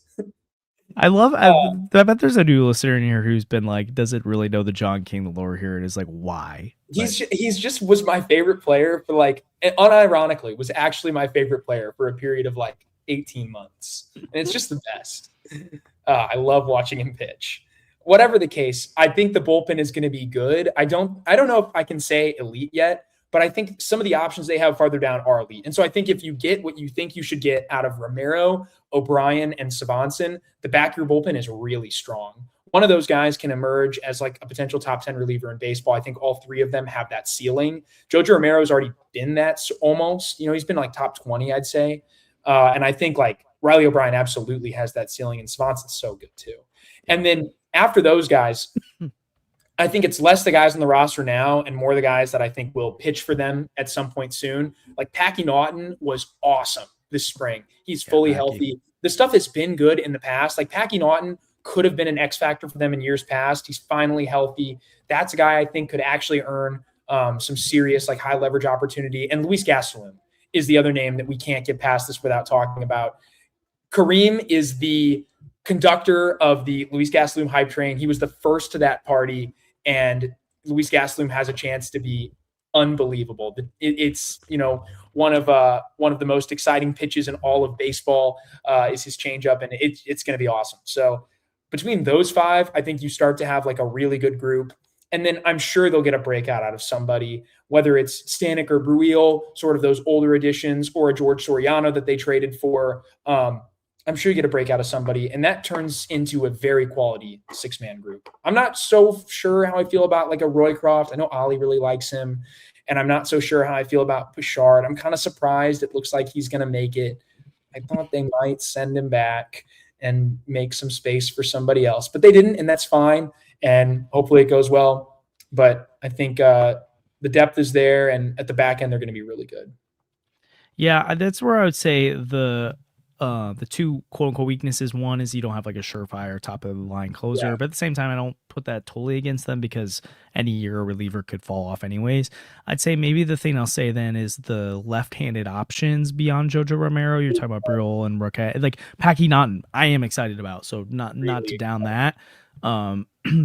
I bet there's a new listener in here who's been like, doesn't really know the John King, the lore here, and is like, why? He's just was my favorite player for like, unironically, was actually my favorite player for a period of like 18 months. And it's just the best. I love watching him pitch. Whatever the case, I think the bullpen is going to be good. I don't know if I can say elite yet, but I think some of the options they have farther down are elite. And so I think if you get what you think you should get out of Romero, O'Brien, and Savantson, the back of your bullpen is really strong. One of those guys can emerge as like a potential top 10 reliever in baseball. I think all 3 of them have that ceiling. Jojo Romero's already been that almost. He's been like top 20, I'd say. And I think like Riley O'Brien absolutely has that ceiling, and Savanson's so good too. And then after those guys, I think it's less the guys on the roster now and more the guys that I think will pitch for them at some point soon. Like Packy Naughton was awesome this spring. He's fully healthy. The stuff has been good in the past. Like Packy Naughton could have been an X factor for them in years past. He's finally healthy. That's a guy I think could actually earn some serious like high leverage opportunity. And Luis Gastelum is the other name that we can't get past this without talking about. Kareem is the conductor of the Luis Gastelum hype train. He was the first to that party. And Luis Gastelum has a chance to be unbelievable. It's one of the most exciting pitches in all of baseball is his changeup, and it's going to be awesome. So between those five, I think you start to have like a really good group. And then I'm sure they'll get a breakout out of somebody, whether it's Stanek or Bruihl, sort of those older additions, or a George Soriano that they traded for. I'm sure you get a breakout of somebody, and that turns into a very quality 6-man group. I'm not so sure how I feel about like a Roycroft. I know Ollie really likes him, and I'm not so sure how I feel about Bouchard. I'm kind of surprised. It looks like he's going to make it. I thought they might send him back and make some space for somebody else, but they didn't, and that's fine. And hopefully it goes well. But I think the depth is there, and at the back end, they're going to be really good. Yeah, that's where I would say the two quote unquote weaknesses. One is you don't have like a surefire top of the line closer, but at the same time, I don't put that totally against them because any year a reliever could fall off anyways. I'd say maybe the thing I'll say then is the left-handed options beyond Jojo Romero. You're talking about Brill and Roquette, like Packy Naughton. I am excited about, so not to down that.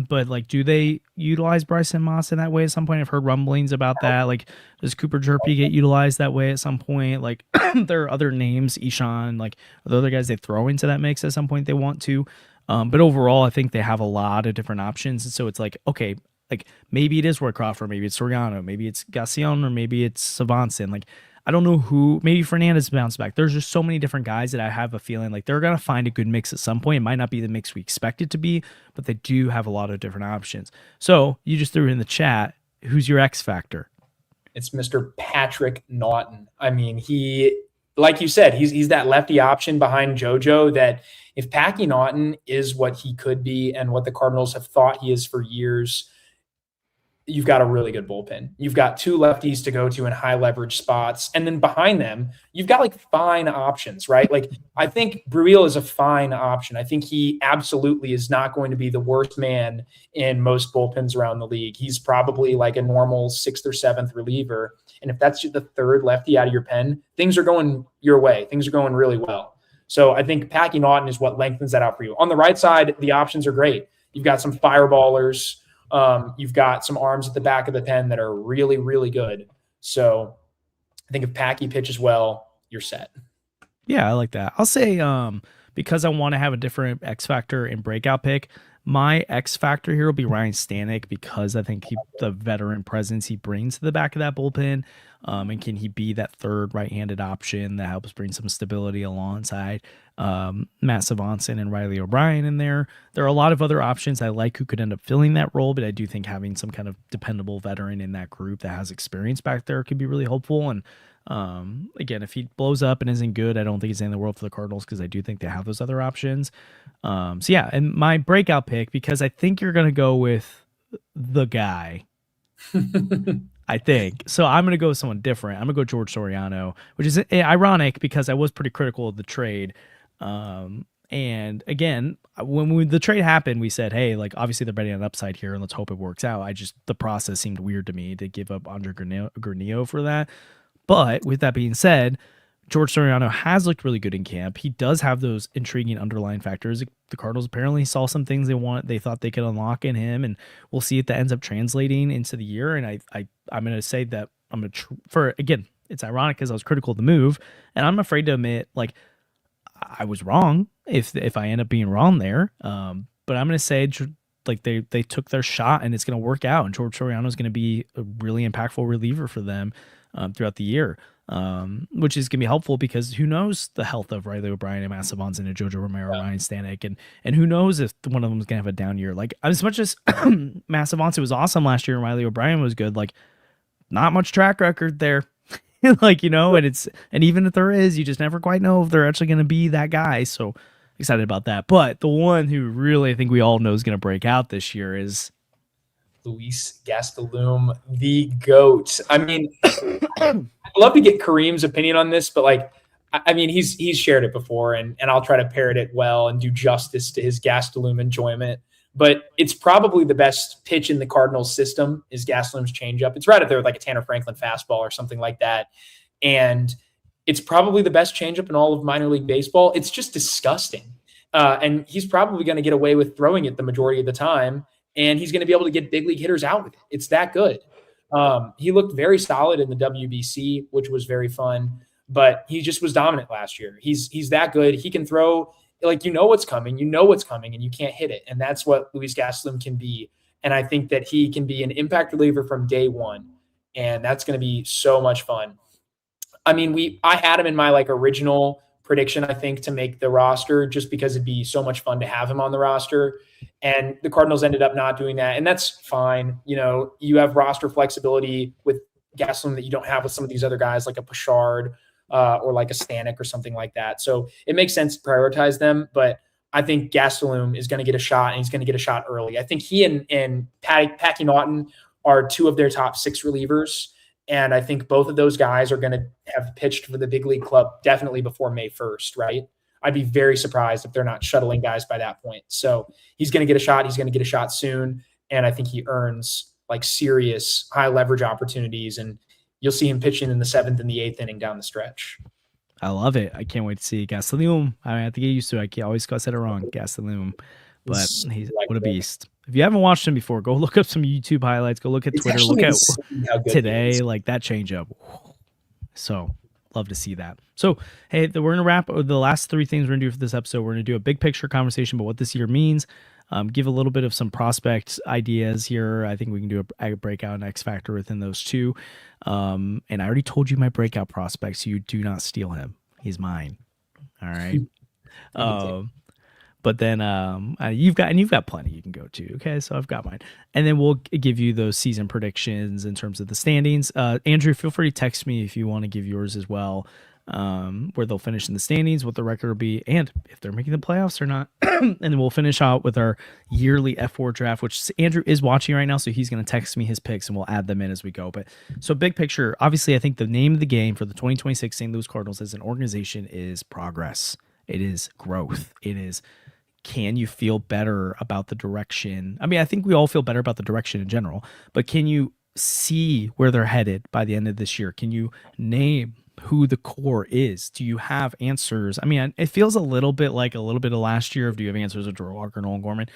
But like, do they utilize Bryson Moss in that way at some point? I've heard rumblings about that. Like, does Cooper Jerpy get utilized that way at some point? Like, there are other names, Ishan, like the other guys they throw into that mix at some point they want to. But overall, I think they have a lot of different options. And so it's like, okay, like maybe it is Roycroft, or maybe it's Soriano, maybe it's Gacion, or maybe it's Savanson. Like, I don't know who, maybe Fernandez bounced back. There's just so many different guys that I have a feeling like they're going to find a good mix at some point. It might not be the mix we expect it to be, but they do have a lot of different options. So you just threw it in the chat. Who's your X factor? It's Mr. Patrick Naughton. I mean, he, like you said, he's that lefty option behind JoJo that if Packy Naughton is what he could be and what the Cardinals have thought he is for years, you've got a really good bullpen. You've got two lefties to go to in high leverage spots. And then behind them, you've got like fine options, right? Like I think Bruihl is a fine option. I think he absolutely is not going to be the worst man in most bullpens around the league. He's probably like a normal 6th or 7th reliever. And if that's the third lefty out of your pen, things are going your way. Things are going really well. So I think Packy Naughton is what lengthens that out for you. On the right side, the options are great. You've got some fireballers. You've got some arms at the back of the pen that are really, really good. So I think if Packy pitches well, you're set. Yeah, I like that. I'll say because I want to have a different X factor and breakout pick, my X factor here will be Ryan Stanek because I think the veteran presence he brings to the back of that bullpen. And can he be that third right-handed option that helps bring some stability alongside Matt Savanson and Riley O'Brien in there? There are a lot of other options I like who could end up filling that role, but I do think having some kind of dependable veteran in that group that has experience back there could be really helpful. And again, if he blows up and isn't good, I don't think it's in the world for the Cardinals because I do think they have those other options. So yeah, and my breakout pick, because I think you're going to go with the guy. I think. So I'm going to go with someone different. I'm going to go George Soriano, which is ironic because I was pretty critical of the trade. And again, when the trade happened, we said, hey, like obviously they're betting on upside here and let's hope it works out. The process seemed weird to me to give up Andre Granillo for that. But with that being said, George Soriano has looked really good in camp. He does have those intriguing underlying factors. The Cardinals apparently saw some things they thought they could unlock in him, and we'll see if that ends up translating into the year. And I'm going to say that again, it's ironic because I was critical of the move, and I'm afraid to admit like I was wrong if I end up being wrong there. But I'm going to say like they took their shot and it's going to work out, and George Soriano is going to be a really impactful reliever for them throughout the year. Which is going to be helpful because who knows the health of Riley O'Brien and Matt Savanson and Jojo Romero, Ryan Stanek, and who knows if one of them is going to have a down year. Like as much as Matt Savanson was awesome last year and Riley O'Brien was good, like not much track record there. Like, and even if there is, you just never quite know if they're actually going to be that guy. So excited about that. But the one who really I think we all know is going to break out this year is Luis Gastelum, the GOAT. I mean, I'd love to get Kareem's opinion on this, but like, I mean, he's shared it before, and I'll try to parrot it well and do justice to his Gastelum enjoyment. But it's probably the best pitch in the Cardinals system is Gastelum's changeup. It's right up there with like a Tanner Franklin fastball or something like that. And it's probably the best changeup in all of minor league baseball. It's just disgusting. And he's probably going to get away with throwing it the majority of the time. And he's going to be able to get big league hitters out with it. It's that good. He looked very solid in the WBC, which was very fun, but he just was dominant last year. He's that good. He can throw, like, what's coming, and you can't hit it. And that's what Luis Gastelum can be. And I think that he can be an impact reliever from day one. And that's going to be so much fun. I mean, I had him in my original prediction, I think, to make the roster just because it'd be so much fun to have him on the roster. And the Cardinals ended up not doing that. And that's fine. You have roster flexibility with Gastelum that you don't have with some of these other guys like a Pashard or like a Stanek or something like that. So it makes sense to prioritize them. But I think Gastelum is going to get a shot, and he's going to get a shot early. I think he and Packy Naughton are two of their top 6 relievers. And I think both of those guys are going to have pitched for the big league club definitely before May 1st, right? I'd be very surprised if they're not shuttling guys by that point. So he's going to get a shot. He's going to get a shot soon. And I think he earns serious high leverage opportunities. And you'll see him pitching in the 7th and the 8th inning down the stretch. I love it. I can't wait to see Gastelum. I have to get used to it. I always said it wrong, Gastelum. But he's what a beast. If you haven't watched him before, go look up some YouTube highlights. Go look at Twitter. Look at today, that changeup. So love to see that. So, hey, we're going to wrap the last 3 things we're going to do for this episode. We're going to do a big picture conversation about what this year means. Give a little bit of some prospect ideas here. I think we can do a breakout and X factor within those 2. And I already told you my breakout prospect, so you do not steal him. He's mine. All right. But then you've got plenty you can go to. Okay, so I've got mine, and then we'll give you those season predictions in terms of the standings. Andrew, feel free to text me if you want to give yours as well, where they'll finish in the standings, what the record will be, and if they're making the playoffs or not. And then we'll finish out with our yearly fWAR draft, which Andrew is watching right now, so he's going to text me his picks, and we'll add them in as we go. But so big picture, obviously, I think the name of the game for the 2026 St. Louis Cardinals as an organization is progress. It is growth. It is. Can you feel better about the direction? I mean, I think we all feel better about the direction in general, but can you see where they're headed by the end of this year? Can you name who the core is? Do you have answers? I mean, it feels a little bit of last year of do you have answers of Drew Walker, Nolan Gorman?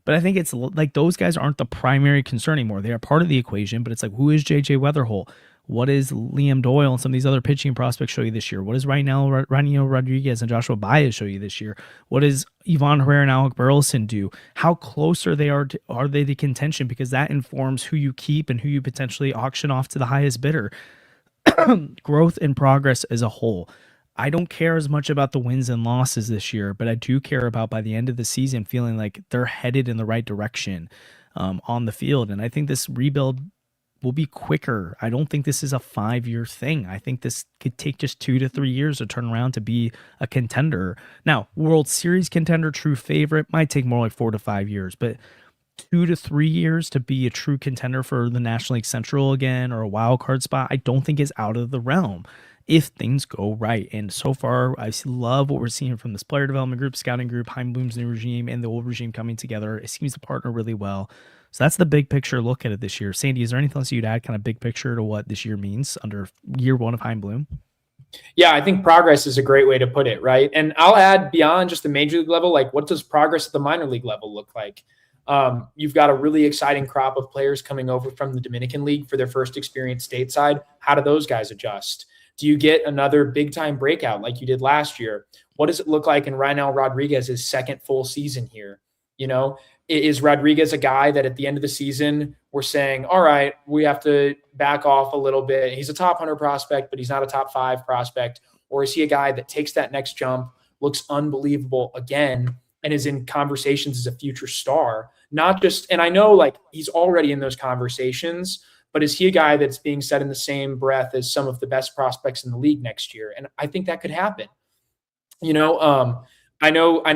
But I think it's like those guys aren't the primary concern anymore. They are part of the equation, but it's like, who is JJ Weatherholt? What is Liam Doyle and some of these other pitching prospects show you this year? What does Raniel Rodriguez and Joshua Baez show you this year? What does Ivan Herrera and Alec Burleson do? How close are they to contention? Because that informs who you keep and who you potentially auction off to the highest bidder. Growth and progress as a whole. I don't care as much about the wins and losses this year, but I do care about by the end of the season feeling like they're headed in the right direction on the field. And I think this rebuild will be quicker. I don't think this is a 5-year thing. I think this could take just 2 to 3 years to turn around to be a contender. Now, World Series contender, true favorite, might take more like 4 to 5 years, but 2 to 3 years to be a true contender for the National League Central again or a wild card spot, I don't think is out of the realm if things go right. And so far, I love what we're seeing from this player development group, scouting group, Heimblum's new regime, and the old regime coming together. It seems to partner really well. So that's the big picture look at it this year. Sandy, is there anything else you'd add, kind of big picture to what this year means under year 1 of Heimblum? Yeah, I think progress is a great way to put it, right? And I'll add beyond just the major league level, like what does progress at the minor league level look like? You've got a really exciting crop of players coming over from the Dominican League for their first experience stateside. How do those guys adjust? Do you get another big-time breakout like you did last year? What does it look like in Ryanel Rodriguez's second full season here? Is Rodriguez a guy that at the end of the season we're saying, all right, we have to back off a little bit. He's a top 100 prospect, but he's not a top 5 prospect. Or is he a guy that takes that next jump, looks unbelievable again, and is in conversations as a future star? Not just, and I know he's already in those conversations, but is he a guy that's being said in the same breath as some of the best prospects in the league next year? And I think that could happen. I know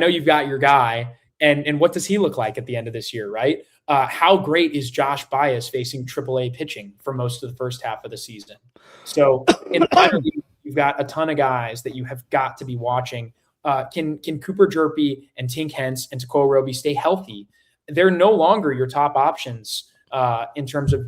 you've got your guy. And what does he look like at the end of this year, right? How great is Josh Baez facing AAA pitching for most of the first half of the season? So in the minor league, you've got a ton of guys that you have got to be watching. Can Cooper Jerpy and Tink Hence and Takeo Roby stay healthy? They're no longer your top options in terms of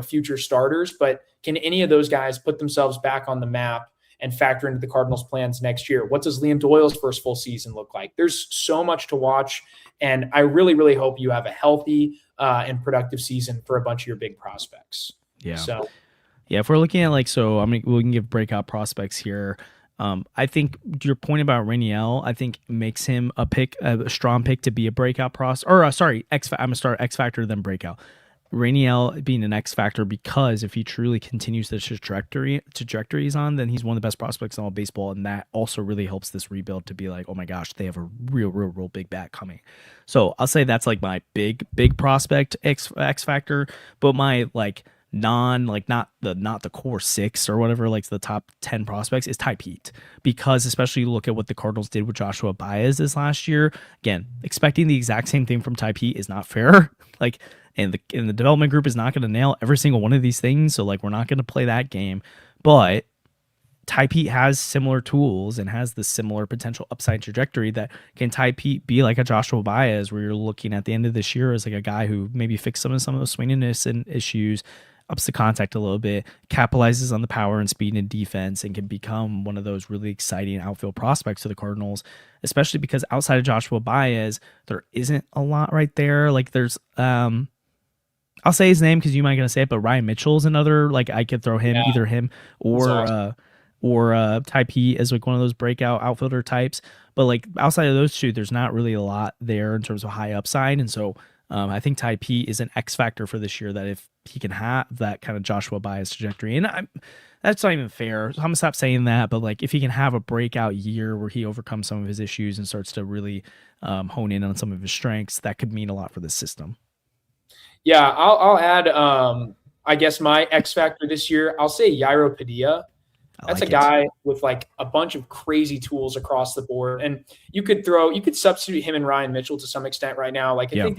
future starters, but can any of those guys put themselves back on the map and factor into the Cardinals' plans next year? What does Liam Doyle's first full season look like? There's so much to watch, and I really, really hope you have a healthy and productive season for a bunch of your big prospects. Yeah. So Yeah, if we're looking at like, so I mean, we can give breakout prospects here. I think your point about Rainiel, I think makes him a strong pick to be a breakout sorry, I'm gonna start X Factor then breakout. Rainiel being an X Factor because if he truly continues the trajectory he's on, then he's one of the best prospects in all baseball, and that also really helps this rebuild to be like, oh my gosh, they have a real big bat coming. So I'll say that's like my big prospect X Factor, but my like not the core six or whatever, like the top 10 prospects is Ty Pete, because especially you look at what the Cardinals did with Joshua Baez this last year. Again, expecting the exact same thing from Ty Pete is not fair. Like, and the development group is not going to nail every single one of these things, so like we're not going to play that game. But Ty Pete has similar tools and has the similar potential upside trajectory that can Ty Pete be like a Joshua Baez, where you're looking at the end of this year as like a guy who maybe fixed some of those swinginess and issues, ups the contact a little bit, capitalizes on the power and speed and defense, and can become one of those really exciting outfield prospects for the Cardinals, especially because outside of Joshua Baez, there isn't a lot right there. Like there's, I'll say his name because you might gonna say it, but Ryan Mitchell's another, like I could throw him, either him or Ty Pete as like one of those breakout outfielder types. But like outside of those two, there's not really a lot there in terms of high upside. And so I think Ty Pete is an X factor for this year, that if he can have that kind of Joshua Baez trajectory, and that's not even fair. So I'm gonna stop saying that, but like if he can have a breakout year where he overcomes some of his issues and starts to really hone in on some of his strengths, that could mean a lot for this system. Yeah, I'll add I guess my X factor this year, I'll say Yairo Padilla. That's a guy with like a bunch of crazy tools across the board. And you could substitute him and Ryan Mitchell to some extent right now. Like I think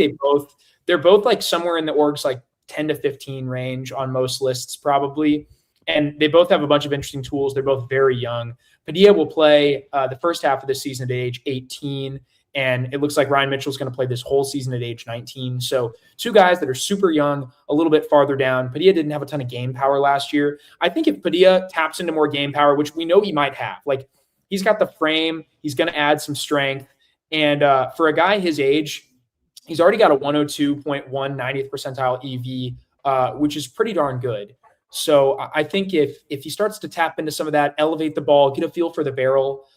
they're both like somewhere in the org's like 10 to 15 range on most lists probably. And they both have a bunch of interesting tools. They're both very young. Padilla will play the first half of the season at age 18. And it looks like Ryan Mitchell is going to play this whole season at age 19. So two guys that are super young, a little bit farther down. Padilla didn't have a ton of game power last year. I think if Padilla taps into more game power, which we know he might have, like he's got the frame, he's going to add some strength. And for a guy his age, he's already got a 102.1 90th percentile EV, which is pretty darn good. So I think if he starts to tap into some of that, elevate the ball, get a feel for the barrel,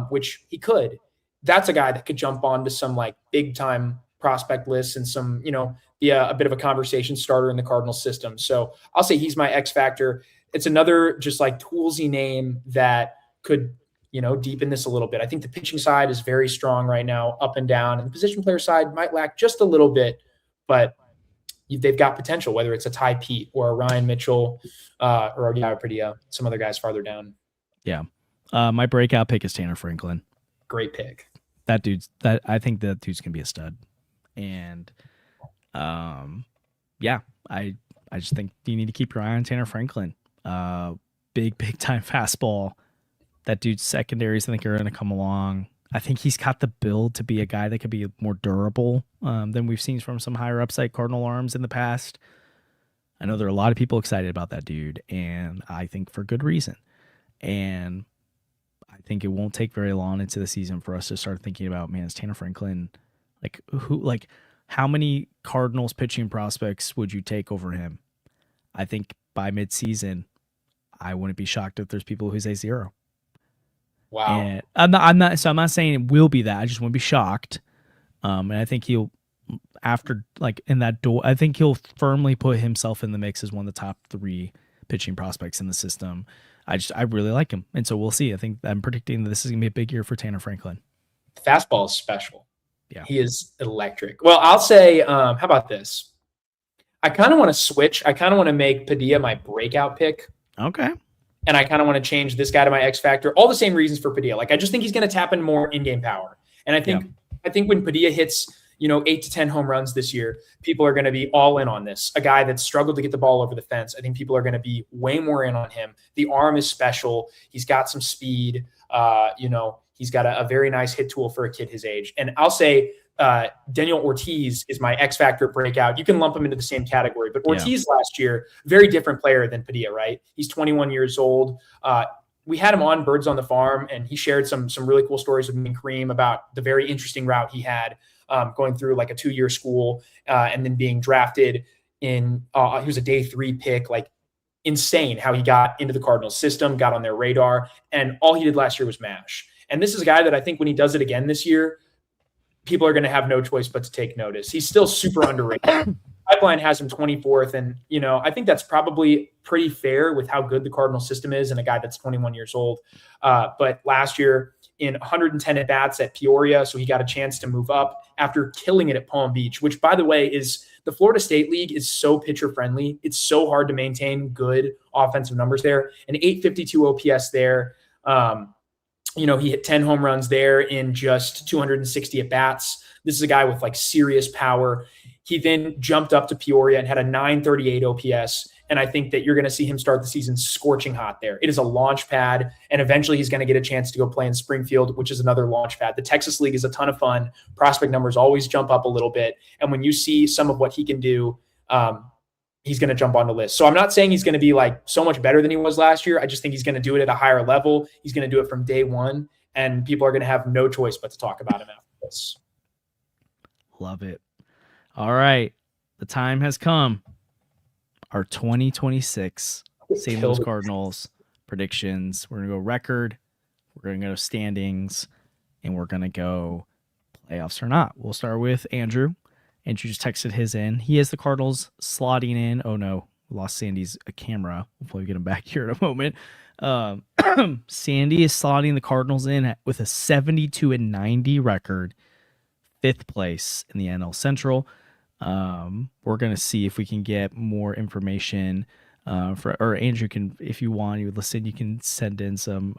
which he could, that's a guy that could jump onto some like big time prospect lists and some, be a bit of a conversation starter in the Cardinals system. So I'll say he's my X factor. It's another just like toolsy name that could, deepen this a little bit. I think the pitching side is very strong right now, up and down, and the position player side might lack just a little bit, but they've got potential, whether it's a Ty Pete or a Ryan Mitchell or a Yairo Padilla, some other guys farther down. Yeah. My breakout pick is Tanner Franklin. Great pick. I think that dude's gonna be a stud, and I just think you need to keep your eye on Tanner Franklin. Big time fastball. That dude's secondaries I think are gonna come along. I think he's got the build to be a guy that could be more durable than we've seen from some higher upside Cardinal arms in the past. I know there are a lot of people excited about that dude, and I think for good reason. And I think it won't take very long into the season for us to start thinking about, man, is Tanner Franklin how many Cardinals pitching prospects would you take over him? I think by midseason, I wouldn't be shocked if there's people who say 0. Wow. And I'm not saying it will be that. I just wouldn't be shocked. And I think he'll I think he'll firmly put himself in the mix as one of the top 3 pitching prospects in the system. I really like him. And so we'll see. I think I'm predicting that this is going to be a big year for Tanner Franklin. The fastball is special. Yeah. He is electric. Well, I'll say, how about this? I kind of want to switch. I kind of want to make Padilla my breakout pick. Okay. And I kind of want to change this guy to my X factor. All the same reasons for Padilla. Like, I just think he's going to tap in more in-game power. And I think when Padilla hits, 8 to 10 home runs this year, people are going to be all in on this. A guy that struggled to get the ball over the fence. I think people are going to be way more in on him. The arm is special. He's got some speed. He's got a very nice hit tool for a kid his age. And I'll say Daniel Ortiz is my X factor breakout. You can lump him into the same category, but Ortiz last year, very different player than Padilla, right? He's 21 years old. We had him on Birds on the Farm, and he shared some really cool stories with me and Kareem about the very interesting route he had going through like a 2-year school and then being drafted he was a day 3 pick, like insane how he got into the Cardinals system, got on their radar, and all he did last year was mash. And this is a guy that I think when he does it again this year, people are going to have no choice but to take notice. He's still super underrated. Pipeline has him 24th, and I think that's probably pretty fair with how good the Cardinal system is and a guy that's 21 years old. But last year in 110 at bats at Peoria, so he got a chance to move up after killing it at Palm Beach, which, by the way, is the Florida State League is so pitcher friendly. It's so hard to maintain good offensive numbers there. An 852 OPS there. He hit 10 home runs there in just 260 at bats. This is a guy with like serious power. He then jumped up to Peoria and had a 938 OPS. And I think that you're going to see him start the season scorching hot there. It is a launch pad, and eventually he's going to get a chance to go play in Springfield, which is another launch pad. The Texas League is a ton of fun. Prospect numbers always jump up a little bit. And when you see some of what he can do, he's going to jump on the list. So I'm not saying he's going to be like so much better than he was last year. I just think he's going to do it at a higher level. He's going to do it from day one, and people are going to have no choice but to talk about him after this. Love it. All right. The time has come. Our 2026 St. Louis Cardinals predictions. We're going to go record. We're going to go standings, and we're going to go playoffs or not. We'll start with Andrew. Andrew just texted his in. He has the Cardinals slotting in. Oh, no. We lost Sandy's camera. We'll probably get him back here in a moment. Sandy is slotting the Cardinals in with a 72-90 record, 5th place in the NL Central. We're going to see if we can get more information or Andrew can, if you want, you would listen, you can send in some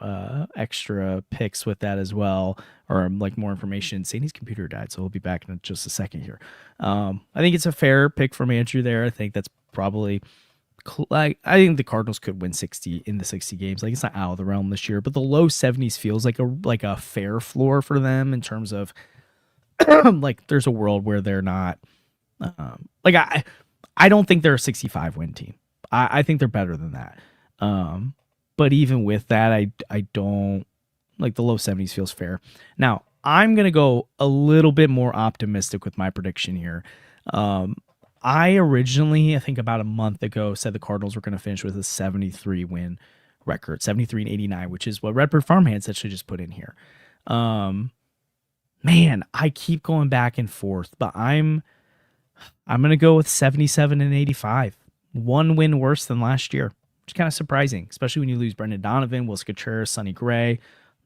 extra picks with that as well, or like more information. Sandy's computer died, so we'll be back in just a second here. I think it's a fair pick from Andrew there. I think that's probably I think the Cardinals could win 60 in the 60 games. Like, it's not out of the realm this year, but the low 70s feels like a fair floor for them in terms of like there's a world where they're not I don't think they're a 65 win team. I think they're better than that. But even with that, I don't like the low 70s feels fair. Now, I'm going to go a little bit more optimistic with my prediction here. I originally, I think about a month ago, said the Cardinals were going to finish with a 73 win record, 73-89, which is what Redbird Farmhands actually just put in here. Man, I keep going back and forth, but I'm going to go with 77-85. 1 win worse than last year, which is kind of surprising, especially when you lose Brendan Donovan, Will Contreras, Sonny Gray,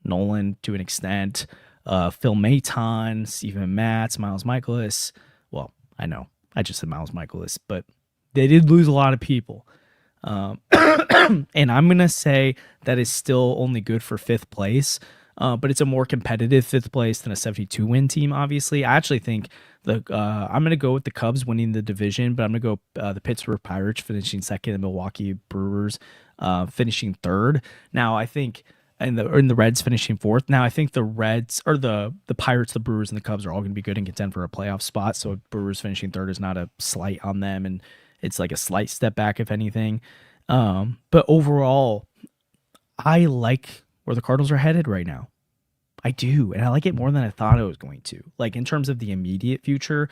Nolan to an extent, Phil Maton, Steven Matz, Miles Michaelis. Well, I know I just said Miles Michaelis, but they did lose a lot of people. And I'm going to say that is still only good for 5th place. But it's a more competitive 5th place than a 72-win team, obviously. I actually think I'm going to go with the Cubs winning the division, but I'm going to go the Pittsburgh Pirates finishing 2nd and Milwaukee Brewers finishing 3rd. Now, I think and the Reds finishing 4th. Now, I think the Reds or the Pirates, the Brewers, and the Cubs are all going to be good and contend for a playoff spot. So Brewers finishing 3rd is not a slight on them, and it's like a slight step back, if anything. But overall, I like where the Cardinals are headed right now. I do, and I like it more than I thought I was going to. Like, in terms of the immediate future,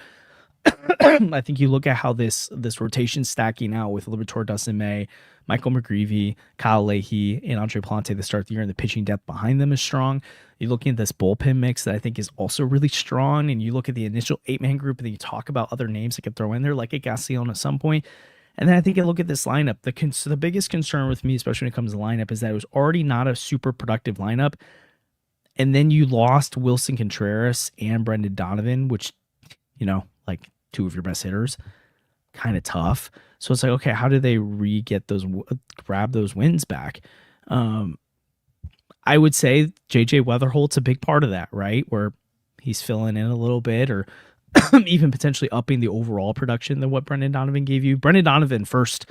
I think you look at how this rotation's stacking out with Liberatore, Dustin May, Michael McGreevy, Kyle Leahy, and Andre Plante to start the year, and the pitching depth behind them is strong. You're looking at this bullpen mix that I think is also really strong, and you look at the initial 8-man group, and then you talk about other names that could throw in there, like a Gassion at some point. And then I think I look at this lineup. The biggest concern with me, especially when it comes to lineup, is that it was already not a super productive lineup. And then you lost Wilson Contreras and Brendan Donovan, which, like 2 of your best hitters, kind of tough. So it's like, okay, how do they grab those wins back? I would say JJ Weatherholt's a big part of that, right? Where he's filling in a little bit, or even potentially upping the overall production than what Brendan Donovan gave you. Brendan Donovan first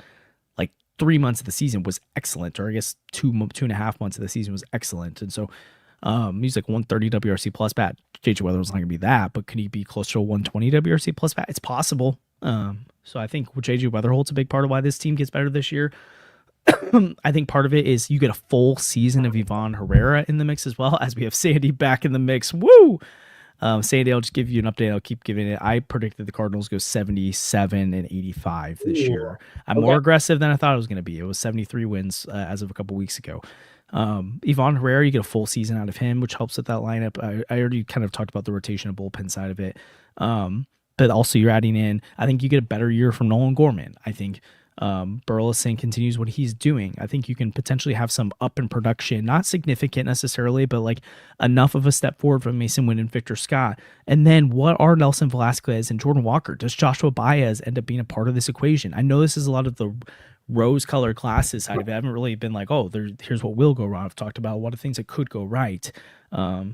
3 months of the season was excellent, or I guess 2.5 months of the season was excellent. And so he's like 130 WRC plus bat. JJ Weatherhold's not going to be that, but could he be closer to 120 WRC plus bat? It's possible. So I think JJ Weatherhold's a big part of why this team gets better this year. I think part of it is you get a full season of Ivan Herrera in the mix as well, as we have Sandy back in the mix. Woo! Sandy, I'll just give you an update. I'll keep giving it. I predicted the Cardinals go 77-85 this Ooh, year. I'm more aggressive than I thought it was going to be. It was 73 wins as of a couple weeks ago. Ivan Herrera, you get a full season out of him, which helps with that lineup. I already kind of talked about the rotation and bullpen side of it. But also you're adding in, I think you get a better year from Nolan Gorman. I think Burleson continues what he's doing. I think you can potentially have some up in production, not significant necessarily, but like enough of a step forward from Mason Wynn and Victor Scott. And then what are Nelson Velasquez and Jordan Walker? Does Joshua Baez end up being a part of this equation? I know this is a lot of the rose-colored glasses side of it. I haven't really been like, oh, here's what will go wrong. I've talked about a lot of things that could go right. I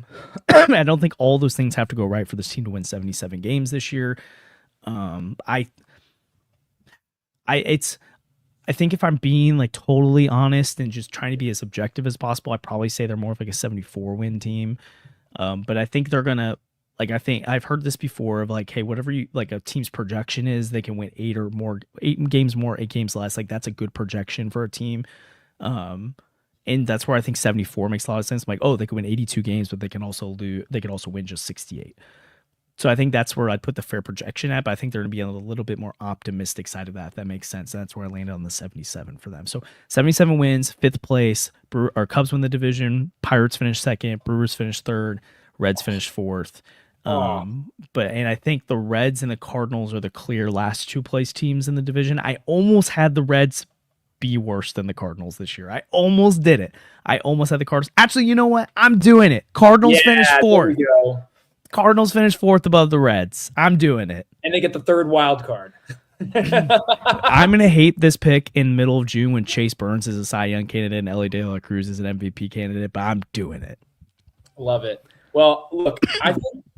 don't think all those things have to go right for this team to win 77 games this year. I think if I'm being like totally honest and just trying to be as objective as possible, I'd probably say they're more of like a 74 win team. But I think they're gonna, like, I think I've heard this before of like, hey, whatever you like a team's projection is, they can win 8 games more, 8 games less. Like that's a good projection for a team. And that's where I think 74 makes a lot of sense. I'm like, oh, they could win 82 games, but they can also win just 68. So I think that's where I'd put the fair projection at, but I think they're going to be on a little bit more optimistic side of that, if that makes sense. That's where I landed on the 77 for them. So 77 wins, 5th place. Cubs win the division. Pirates finish 2nd. Brewers finish 3rd. Reds finish 4th. And I think the Reds and the Cardinals are the clear last 2 place teams in the division. I almost had the Reds be worse than the Cardinals this year. I almost did it. I almost had the Cardinals. Actually, you know what? I'm doing it. Cardinals finish 4th. Cardinals finish 4th above the Reds. I'm doing it. And they get the 3rd wild card. I'm going to hate this pick in middle of June when Chase Burns is a Cy Young candidate and Ellie De La Cruz is an MVP candidate, but I'm doing it. Love it. Well, look,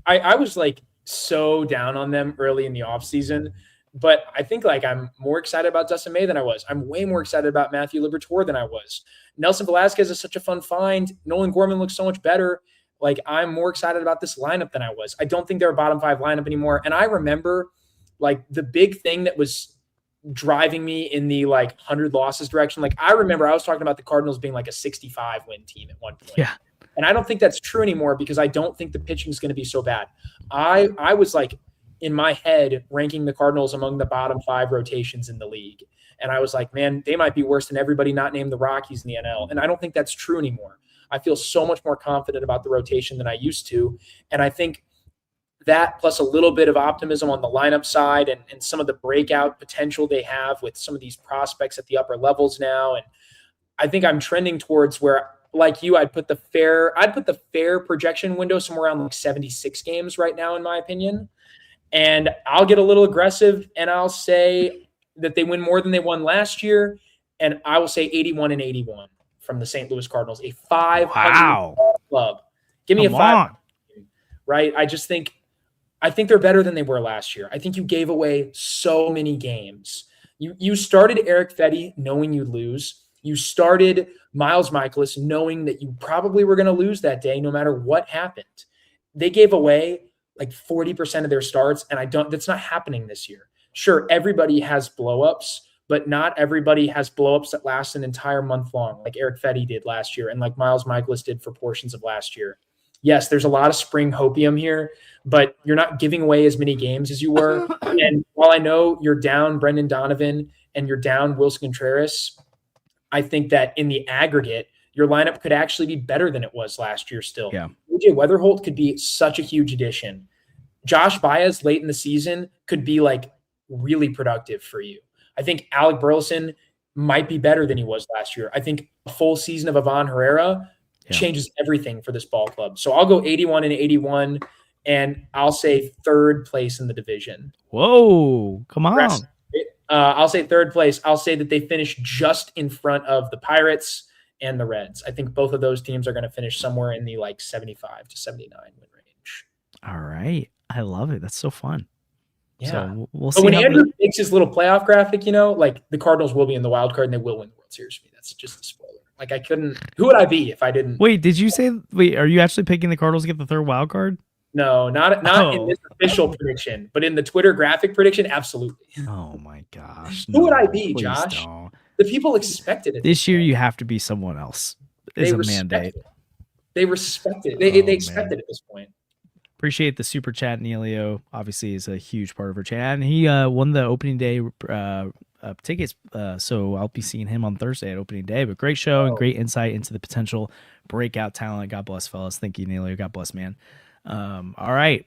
I was like so down on them early in the offseason, but I think like I'm more excited about Dustin May than I was. I'm way more excited about Matthew Liberatore than I was. Nelson Velasquez is such a fun find. Nolan Gorman looks so much better. Like, I'm more excited about this lineup than I was. I don't think they're a bottom 5 lineup anymore. And I remember, like, the big thing that was driving me in the, like, 100 losses direction. Like, I remember I was talking about the Cardinals being, like, a 65-win team at one point. Yeah. And I don't think that's true anymore because I don't think the pitching is going to be so bad. I was, like, in my head, ranking the Cardinals among the bottom 5 rotations in the league. And I was like, man, they might be worse than everybody not named the Rockies in the NL. And I don't think that's true anymore. I feel so much more confident about the rotation than I used to. And I think that plus a little bit of optimism on the lineup side and some of the breakout potential they have with some of these prospects at the upper levels now. And I think I'm trending towards where, like you, I'd put the fair projection window somewhere around like 76 games right now, in my opinion. And I'll get a little aggressive and I'll say that they win more than they won last year. And I will say 81-81. From the St. Louis Cardinals, a 500 club. Give me a 5, right? I think they're better than they were last year. I think you gave away so many games. You started Eric Fedde knowing you'd lose. You started Miles Mikolas knowing that you probably were going to lose that day no matter what happened. They gave away like 40% of their starts, and that's not happening this year. Sure, everybody has blowups, but not everybody has blowups that last an entire month long, like Eric Fedde did last year and like Miles Mikolas did for portions of last year. Yes, there's a lot of spring hopium here, but you're not giving away as many games as you were. And while I know you're down Brendan Donovan and you're down Wilson Contreras, I think that in the aggregate, your lineup could actually be better than it was last year still. Yeah. AJ Weatherholt could be such a huge addition. Josh Baez late in the season could be like really productive for you. I think Alec Burleson might be better than he was last year. I think a full season of Ivan Herrera changes everything for this ball club. So I'll go 81-81, and I'll say 3rd place in the division. Whoa, come on. I'll say 3rd place. I'll say that they finish just in front of the Pirates and the Reds. I think both of those teams are going to finish somewhere in the like 75 to 79 win range. All right. I love it. That's so fun. Yeah. So we'll see. But when Andrew makes his little playoff graphic, like the Cardinals will be in the wild card and they will win the World Series for me. That's just a spoiler. Like who would I be if I didn't? Wait, are you actually picking the Cardinals to get the 3rd wild card? No, not in this official prediction, but in the Twitter graphic prediction, absolutely. Oh my gosh. Who would I be, Josh? Don't. The people expected it. This year you have to be someone else. It's a mandate. They respect it. They expect it at this point. Appreciate the super chat. Neilio obviously is a huge part of our chat, and he won the opening day tickets. So I'll be seeing him on Thursday at opening day. But great show and great insight into the potential breakout talent. God bless, fellas. Thank you, Neilio. God bless, man. All right,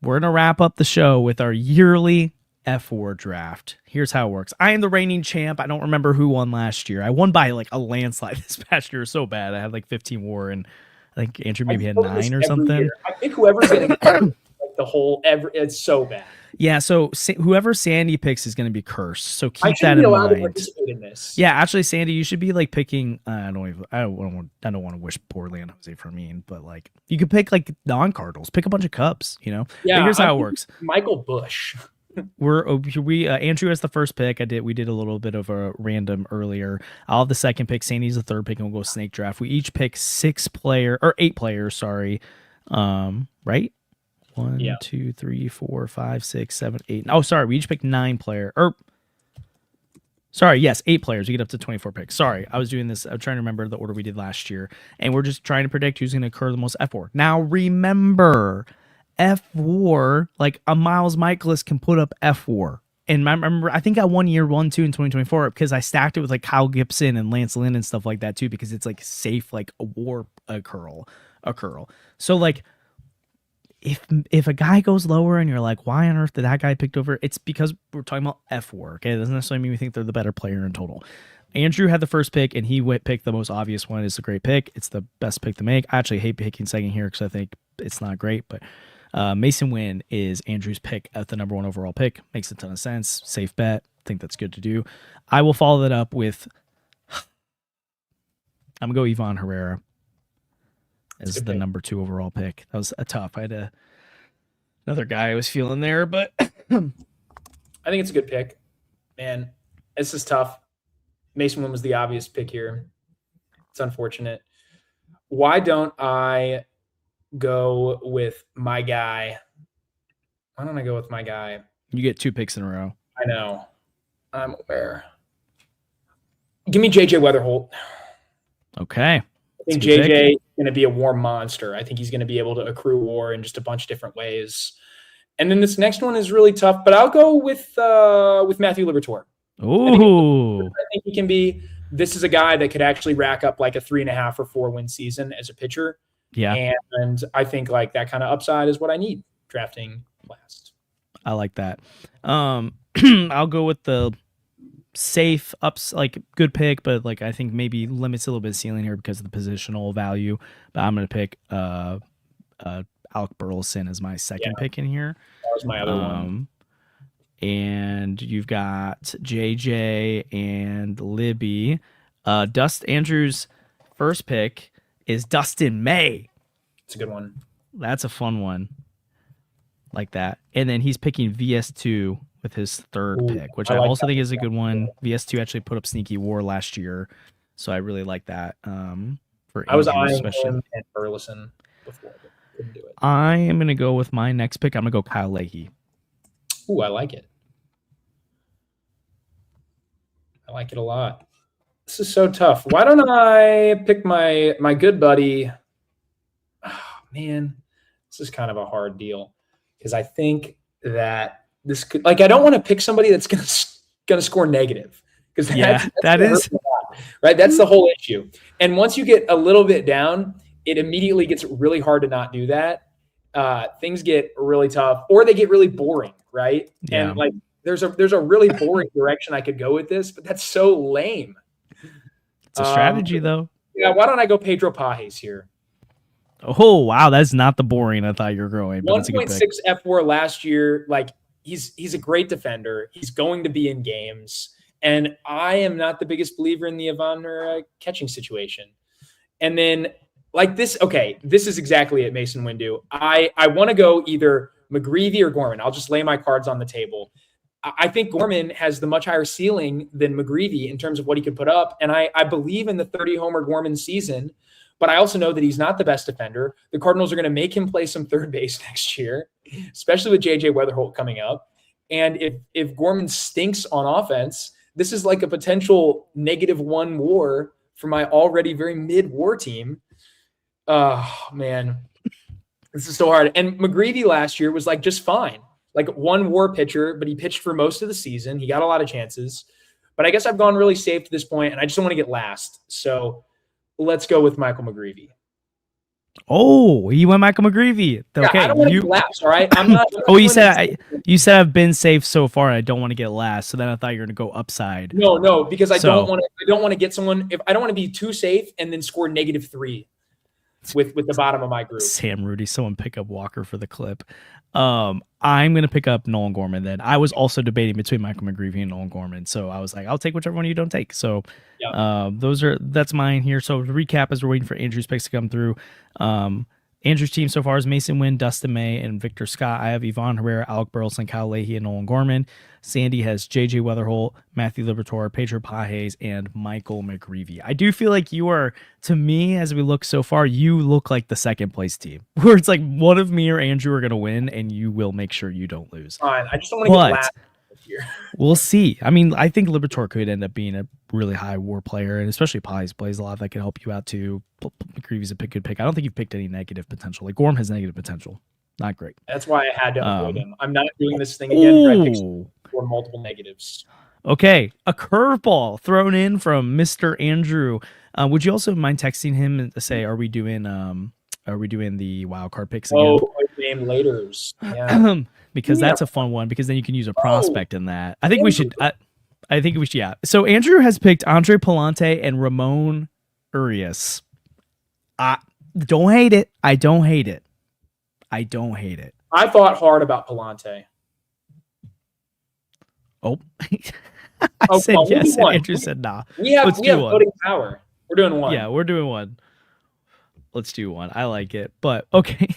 we're gonna wrap up the show with our yearly fWAR draft. Here's how it works. I am the reigning champ. I don't remember who won last year. I won by like a landslide this past year. It was so bad. I had like 15 WAR, and I think Andrew maybe had 9 or something. Year. I think whoever's going to get like the whole it's so bad. Yeah, so whoever Sandy picks is going to be cursed. So keep that in mind. To participate in this. Yeah, actually, Sandy, you should be like picking. I don't want to wish poorly on Jose Fermin, but like you could pick like non-Cardinals, pick a bunch of Cubs. You know. Yeah. But here's how it works. Michael Bush. we Andrew has the first pick. We did a little bit of a random earlier. I'll have the second pick. Sandy's the third pick, and we'll go snake draft. We each pick 8 players. Sorry, right? 1, 2, 3, 4, 5, 6, 7, 8. Oh, sorry, we each picked 9 players. Sorry, yes, 8 players. We get up to 24 picks. Sorry, I was doing this. I'm trying to remember the order we did last year, and we're just trying to predict who's going to occur the most fWAR. Now, remember. fWAR, like a Miles Michaelis can put up fWAR. And I remember, I think I won year 1, 2 in 2024 because I stacked it with like Kyle Gibson and Lance Lynn and stuff like that too, because it's like safe, like a WAR, a curl. So like, if a guy goes lower and you're like, why on earth did that guy picked over? It's because we're talking about fWAR. Okay, it doesn't necessarily mean we think they're the better player in total. Andrew had the first pick, and he picked the most obvious one. It's a great pick. It's the best pick to make. I actually hate picking second here because I think it's not great, but. Mason Wynn is Andrew's pick at the number 1 overall pick. Makes a ton of sense. Safe bet. Think that's good to do. I will follow that up with I'm going to go Ivan Herrera as the number 2 overall pick. That was a tough. I had another guy I was feeling there, but I think it's a good pick. Man, this is tough. Mason Wynn was the obvious pick here. It's unfortunate. Why don't I go with my guy? Why don't I go with my guy? You get 2 picks in a row. I know. I'm aware. Give me JJ Weatherholt. Okay. I think JJ is going to be a WAR monster. I think he's going to be able to accrue WAR in just a bunch of different ways. And then this next one is really tough, but I'll go with Matthew Liberatore. Ooh. I think he can be. This is a guy that could actually rack up like a 3.5 or 4 win season as a pitcher. Yeah. And I think like that kind of upside is what I need drafting last. I like that. I'll go with the safe ups, like good pick, but like I think maybe limits a little bit of ceiling here because of the positional value. But I'm going to pick Alec Burleson as my second pick in here. That was my other one. And you've got JJ and Libby. Andrew's first pick is Dustin May. It's a good one. That's a fun one. Like that. And then he's picking VS2 with his third pick, which I also think is a good one. VS2 actually put up sneaky WAR last year, so I really like that. I was eyeing him and Burleson before, but couldn't do it. I am going to go with my next pick. I'm going to go Kyle Leahy. Ooh, I like it. I like it a lot. This is so tough. Why don't I pick my good buddy? Oh, man, this is kind of a hard deal because I think that this could, like, I don't want to pick somebody that's gonna score negative because that is right. That's the whole issue. And once you get a little bit down, it immediately gets really hard to not do that. Things get really tough, or they get really boring, right? Yeah. And like, there's a really boring direction I could go with this, but that's so lame. It's a strategy, though. Yeah, why don't I go Pedro Pajes here? Oh, wow, that's not the boring I thought you were going. 1.6 fWAR last year. Like, he's a great defender. He's going to be in games. And I am not the biggest believer in the Ivan catching situation. And then, like this, okay, this is exactly it, Mason Windu. I want to go either McGreevy or Gorman. I'll just lay my cards on the table. I think Gorman has the much higher ceiling than McGreevy in terms of what he could put up. And I believe in the 30-homer Gorman season, but I also know that he's not the best defender. The Cardinals are going to make him play some third base next year, especially with JJ Weatherholt coming up. And if Gorman stinks on offense, this is like a potential -1 WAR for my already very mid-WAR team. Oh, man. This is so hard. And McGreevy last year was like just fine, like one WAR pitcher, but he pitched for most of the season. He got a lot of chances. But I guess I've gone really safe to this point, and I just don't want to get last. So let's go with Michael McGreevy. Oh, you went Michael McGreevy. Okay, yeah, I don't want to get last. All right, I'm not. Oh, you said I've been safe so far. I don't want to get last. So then I thought you were going to go upside. No, because I don't want to. I don't want to get someone. If I don't want to be too safe and then score -3 with the bottom of my group. Sam Rudy, someone pick up Walker for the clip. I'm gonna pick up Nolan Gorman. Then I was also debating between Michael McGreevy and Nolan Gorman, so I was like, I'll take whichever one you don't take. So, that's mine here. So to recap, as we're waiting for Andrew's picks to come through, Andrew's team so far is Mason Wynn, Dustin May, and Victor Scott. I have Yvonne Herrera, Alec Burleson, Kyle Leahy, and Nolan Gorman. Sandy has JJ Weatherholt, Matthew Liberatore, Pedro Pajes, and Michael McGreevy. I do feel like you are, to me, as we look so far, you look like the second place team, where it's like one of me or Andrew are going to win, and you will make sure you don't lose. Fine. I just don't want to get last this year. We'll see. I mean, I think Liberatore could end up being a really high WAR player, and especially Pajes plays a lot that can help you out too. McGreevy's a good pick. I don't think you've picked any negative potential. Like Gorm has negative potential. Not great. That's why I had to avoid him. I'm not doing this thing again where I pick for multiple negatives. Okay, a curveball thrown in from Mr. Andrew. Would you also mind texting him and say, are we doing the wild card picks again? Oh, name laters. Yeah. Because that's a fun one, because then you can use a prospect in that. I think we should. Yeah. So Andrew has picked Andre Palante and Ramon Urias. Don't hate it. I don't hate it. I thought hard about Palante. Oh, I said yes, and Andrew said nah. We have voting power. We're doing one. Yeah, we're doing one. Let's do one. I like it, but okay.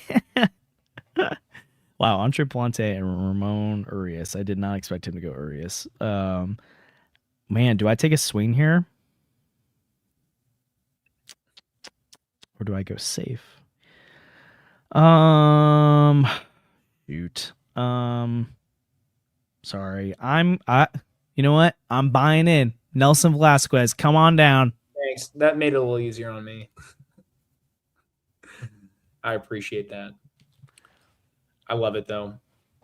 Wow, Andre Palante and Ramon Urias. I did not expect him to go Urias. Man, do I take a swing here? Or do I go safe? Shoot. Sorry. You know what? I'm buying in. Nelson Velasquez, come on down. Thanks. That made it a little easier on me. I appreciate that. I love it though.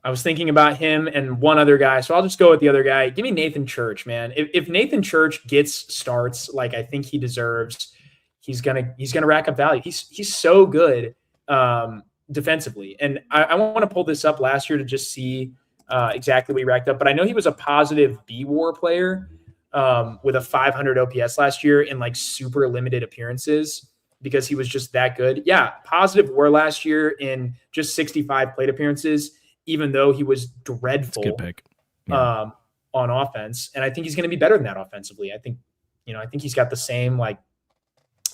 I was thinking about him and one other guy, so I'll just go with the other guy. Give me Nathan Church, man. If Nathan Church gets starts like I think he deserves, he's gonna rack up value. He's so good defensively, and I want to pull this up last year to just see exactly what he racked up. But I know he was a positive B-WAR player with a 500 OPS last year in like super limited appearances because he was just that good. Yeah, positive WAR last year in just 65 plate appearances, even though he was dreadful. That's a good pick. Yeah. On offense. And I think he's going to be better than that offensively. I think he's got the same like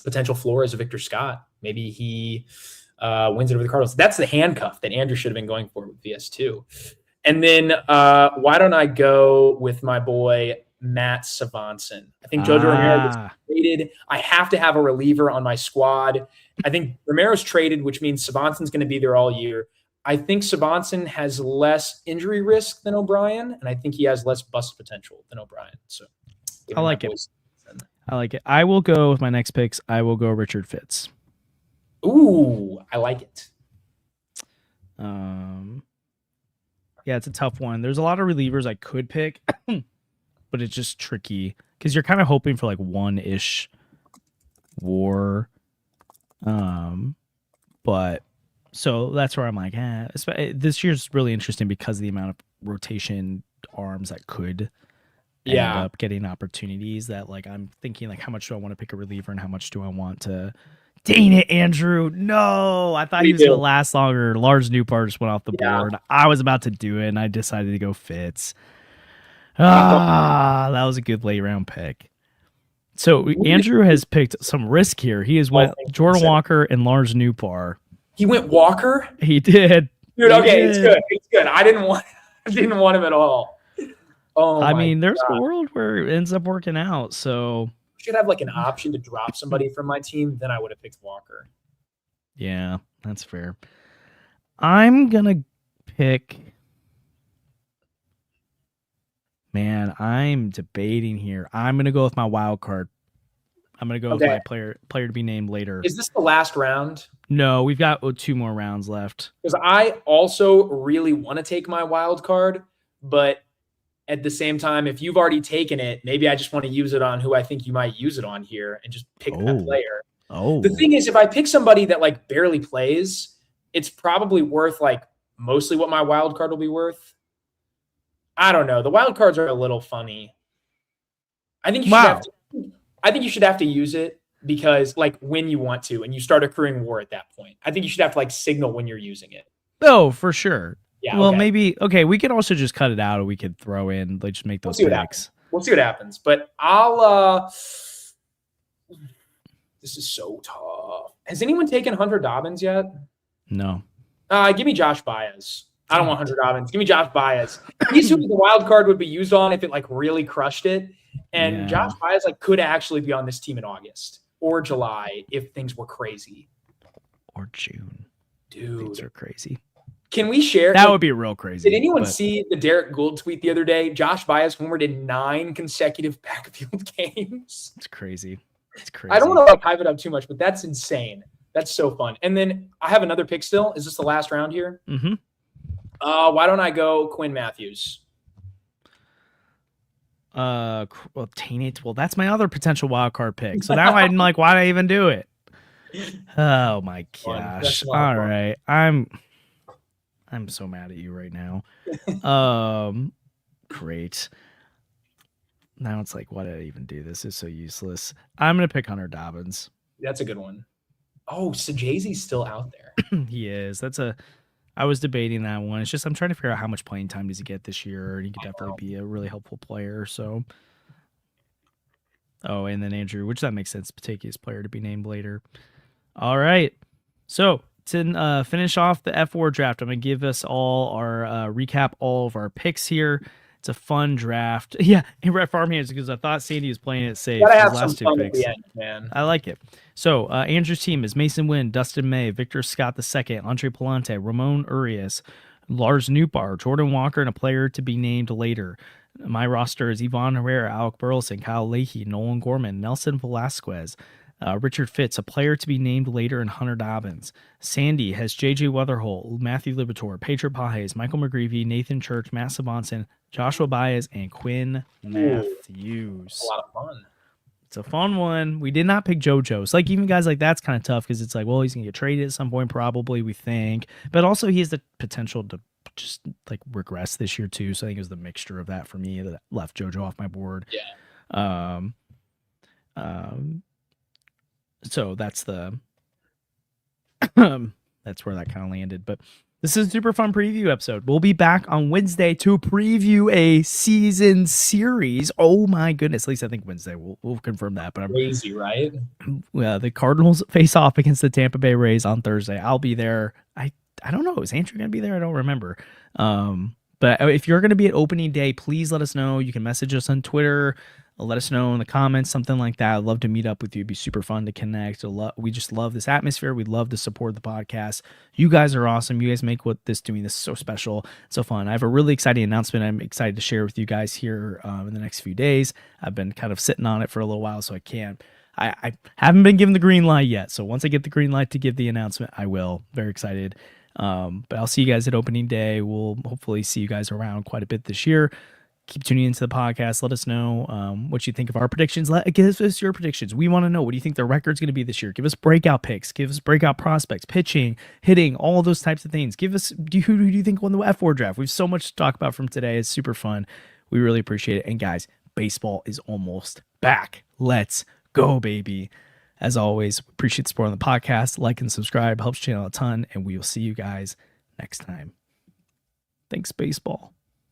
potential floor as a Victor Scott. Maybe he wins it over the Cardinals. That's the handcuff that Andrew should have been going for with VS2. And then why don't I go with my boy Matt Savanson? I think Jojo Romero was traded. I have to have a reliever on my squad. I think Romero's traded, which means Savanson's going to be there all year. I think Savanson has less injury risk than O'Brien, and I think he has less bust potential than O'Brien. So I like it. I will go with my next picks. I will go Richard Fitz. Ooh, I like it. Yeah, it's a tough one. There's a lot of relievers I could pick, but it's just tricky because you're kind of hoping for like one-ish WAR. But so that's where I'm like, this year's really interesting because of the amount of rotation arms that could end up getting opportunities. That like I'm thinking like, how much do I want to pick a reliever and how much do I want to? Dang it, Andrew! No, I thought he was gonna last longer. Lars Newpart just went off the board. I was about to do it, and I decided to go Fitz. That was a good late round pick. So Andrew has picked some risk here. He has went Jordan Walker and Lars Newpart. He went Walker? He did. Dude, okay, it's good. It's good. I didn't want him at all. Oh, I mean, there's a world where it ends up working out. So should have like an option to drop somebody from my team, then I would have picked Walker. Yeah, that's fair. I'm gonna pick. Man, I'm debating here. I'm gonna go with my wild card. I'm gonna go with my player to be named later. Is this the last round? No, we've got 2 more rounds left. Because I also really want to take my wild card, but at the same time, if you've already taken it, maybe I just want to use it on who I think you might use it on here and just pick that player. The thing is, if I pick somebody that like barely plays, it's probably worth like mostly what my wild card will be worth. I don't know. The wild cards are a little funny. I think you should have to use it because like when you want to, and you start accruing WAR at that point. I think you should have to like signal when you're using it. Oh, for sure. Yeah. Well, maybe we could also just cut it out, or we could throw in like just make those picks. We'll see what happens. But I'll. This is so tough. Has anyone taken Hunter Dobbins yet? No. Give me Josh Baez. I don't want Hunter Dobbins. Give me Josh Baez. He's who the wild card would be used on if it like really crushed it. And Josh Baez like could actually be on this team in August or July if things were crazy. Or June. Dude. Things are crazy. Can we share? That would be real crazy. Did anyone see the Derek Gould tweet the other day? Josh Baez homered in 9 consecutive backfield games. It's crazy. It's crazy. I don't want to hype it up too much, but that's insane. That's so fun. And then I have another pick still. Is this the last round here? Mm-hmm. Why don't I go Quinn Matthews? Obtain it. Well, that's my other potential wild card pick. So now I'm like, why did I even do it? Oh my gosh. All right. I'm so mad at you right now. Great. Now it's like, why did I even do this? It's so useless. I'm gonna pick Hunter Dobbins. That's a good one. Oh, so Jay-Z's still out there. He is. I was debating that one. It's just I'm trying to figure out how much playing time does he get this year, and he could definitely be a really helpful player. So, and then Andrew, which that makes sense. Take his player to be named later. All right. So to finish off the fWAR draft, I'm gonna give us all our recap all of our picks here. It's a fun draft. Yeah, and Red Farmhands, because I thought Sandy was playing it safe. Gotta have some fun at the end, man. I like it. So Andrew's team is Mason Wynn, Dustin May, Victor Scott II, Andre Palante, Ramon Urias, Lars Newbar, Jordan Walker, and a player to be named later. My roster is Yvonne Herrera, Alec Burleson, Kyle Leahy, Nolan Gorman, Nelson Velasquez, Richard Fitz, a player to be named later, and Hunter Dobbins. Sandy has J.J. Weatherholt, Matthew Libator, Pedro Pajes, Michael McGreevy, Nathan Church, Matt Sabanson, Joshua Baez, and Quinn Matthews. A lot of fun. It's a fun one. We did not pick JoJo. So, like, even guys like that's kind of tough because it's like, well, he's going to get traded at some point, probably, we think. But also, he has the potential to just, like, regress this year, too. So, I think it was the mixture of that for me that left JoJo off my board. Yeah. So that's the that's where that kind of landed. But this is a super fun preview episode. We'll be back on Wednesday to preview a season series. Oh my goodness! At least I think Wednesday. We'll confirm that. But I'm crazy, right? The Cardinals face off against the Tampa Bay Rays on Thursday. I'll be there. I don't know. Is Andrew gonna be there? I don't remember. But if you're gonna be at opening day, please let us know. You can message us on Twitter. Let us know in the comments, something like that. I'd love to meet up with you. It'd be super fun to connect. We just love this atmosphere. We love to support the podcast. You guys are awesome. You guys make doing this so special, so fun. I have a really exciting announcement I'm excited to share with you guys here in the next few days. I've been kind of sitting on it for a little while, so I haven't been given the green light yet. So once I get the green light to give the announcement, I will. Very excited. But I'll see you guys at opening day. We'll hopefully see you guys around quite a bit this year. Keep tuning into the podcast. Let us know what you think of our predictions. Give us your predictions. We want to know, what do you think the record's going to be this year? Give us breakout picks. Give us breakout prospects, pitching, hitting, all those types of things. Give us, who do you think won the fWAR draft? We have so much to talk about from today. It's super fun. We really appreciate it. And guys, baseball is almost back. Let's go, baby. As always, appreciate the support on the podcast. Like and subscribe. Helps channel a ton. And we will see you guys next time. Thanks, baseball.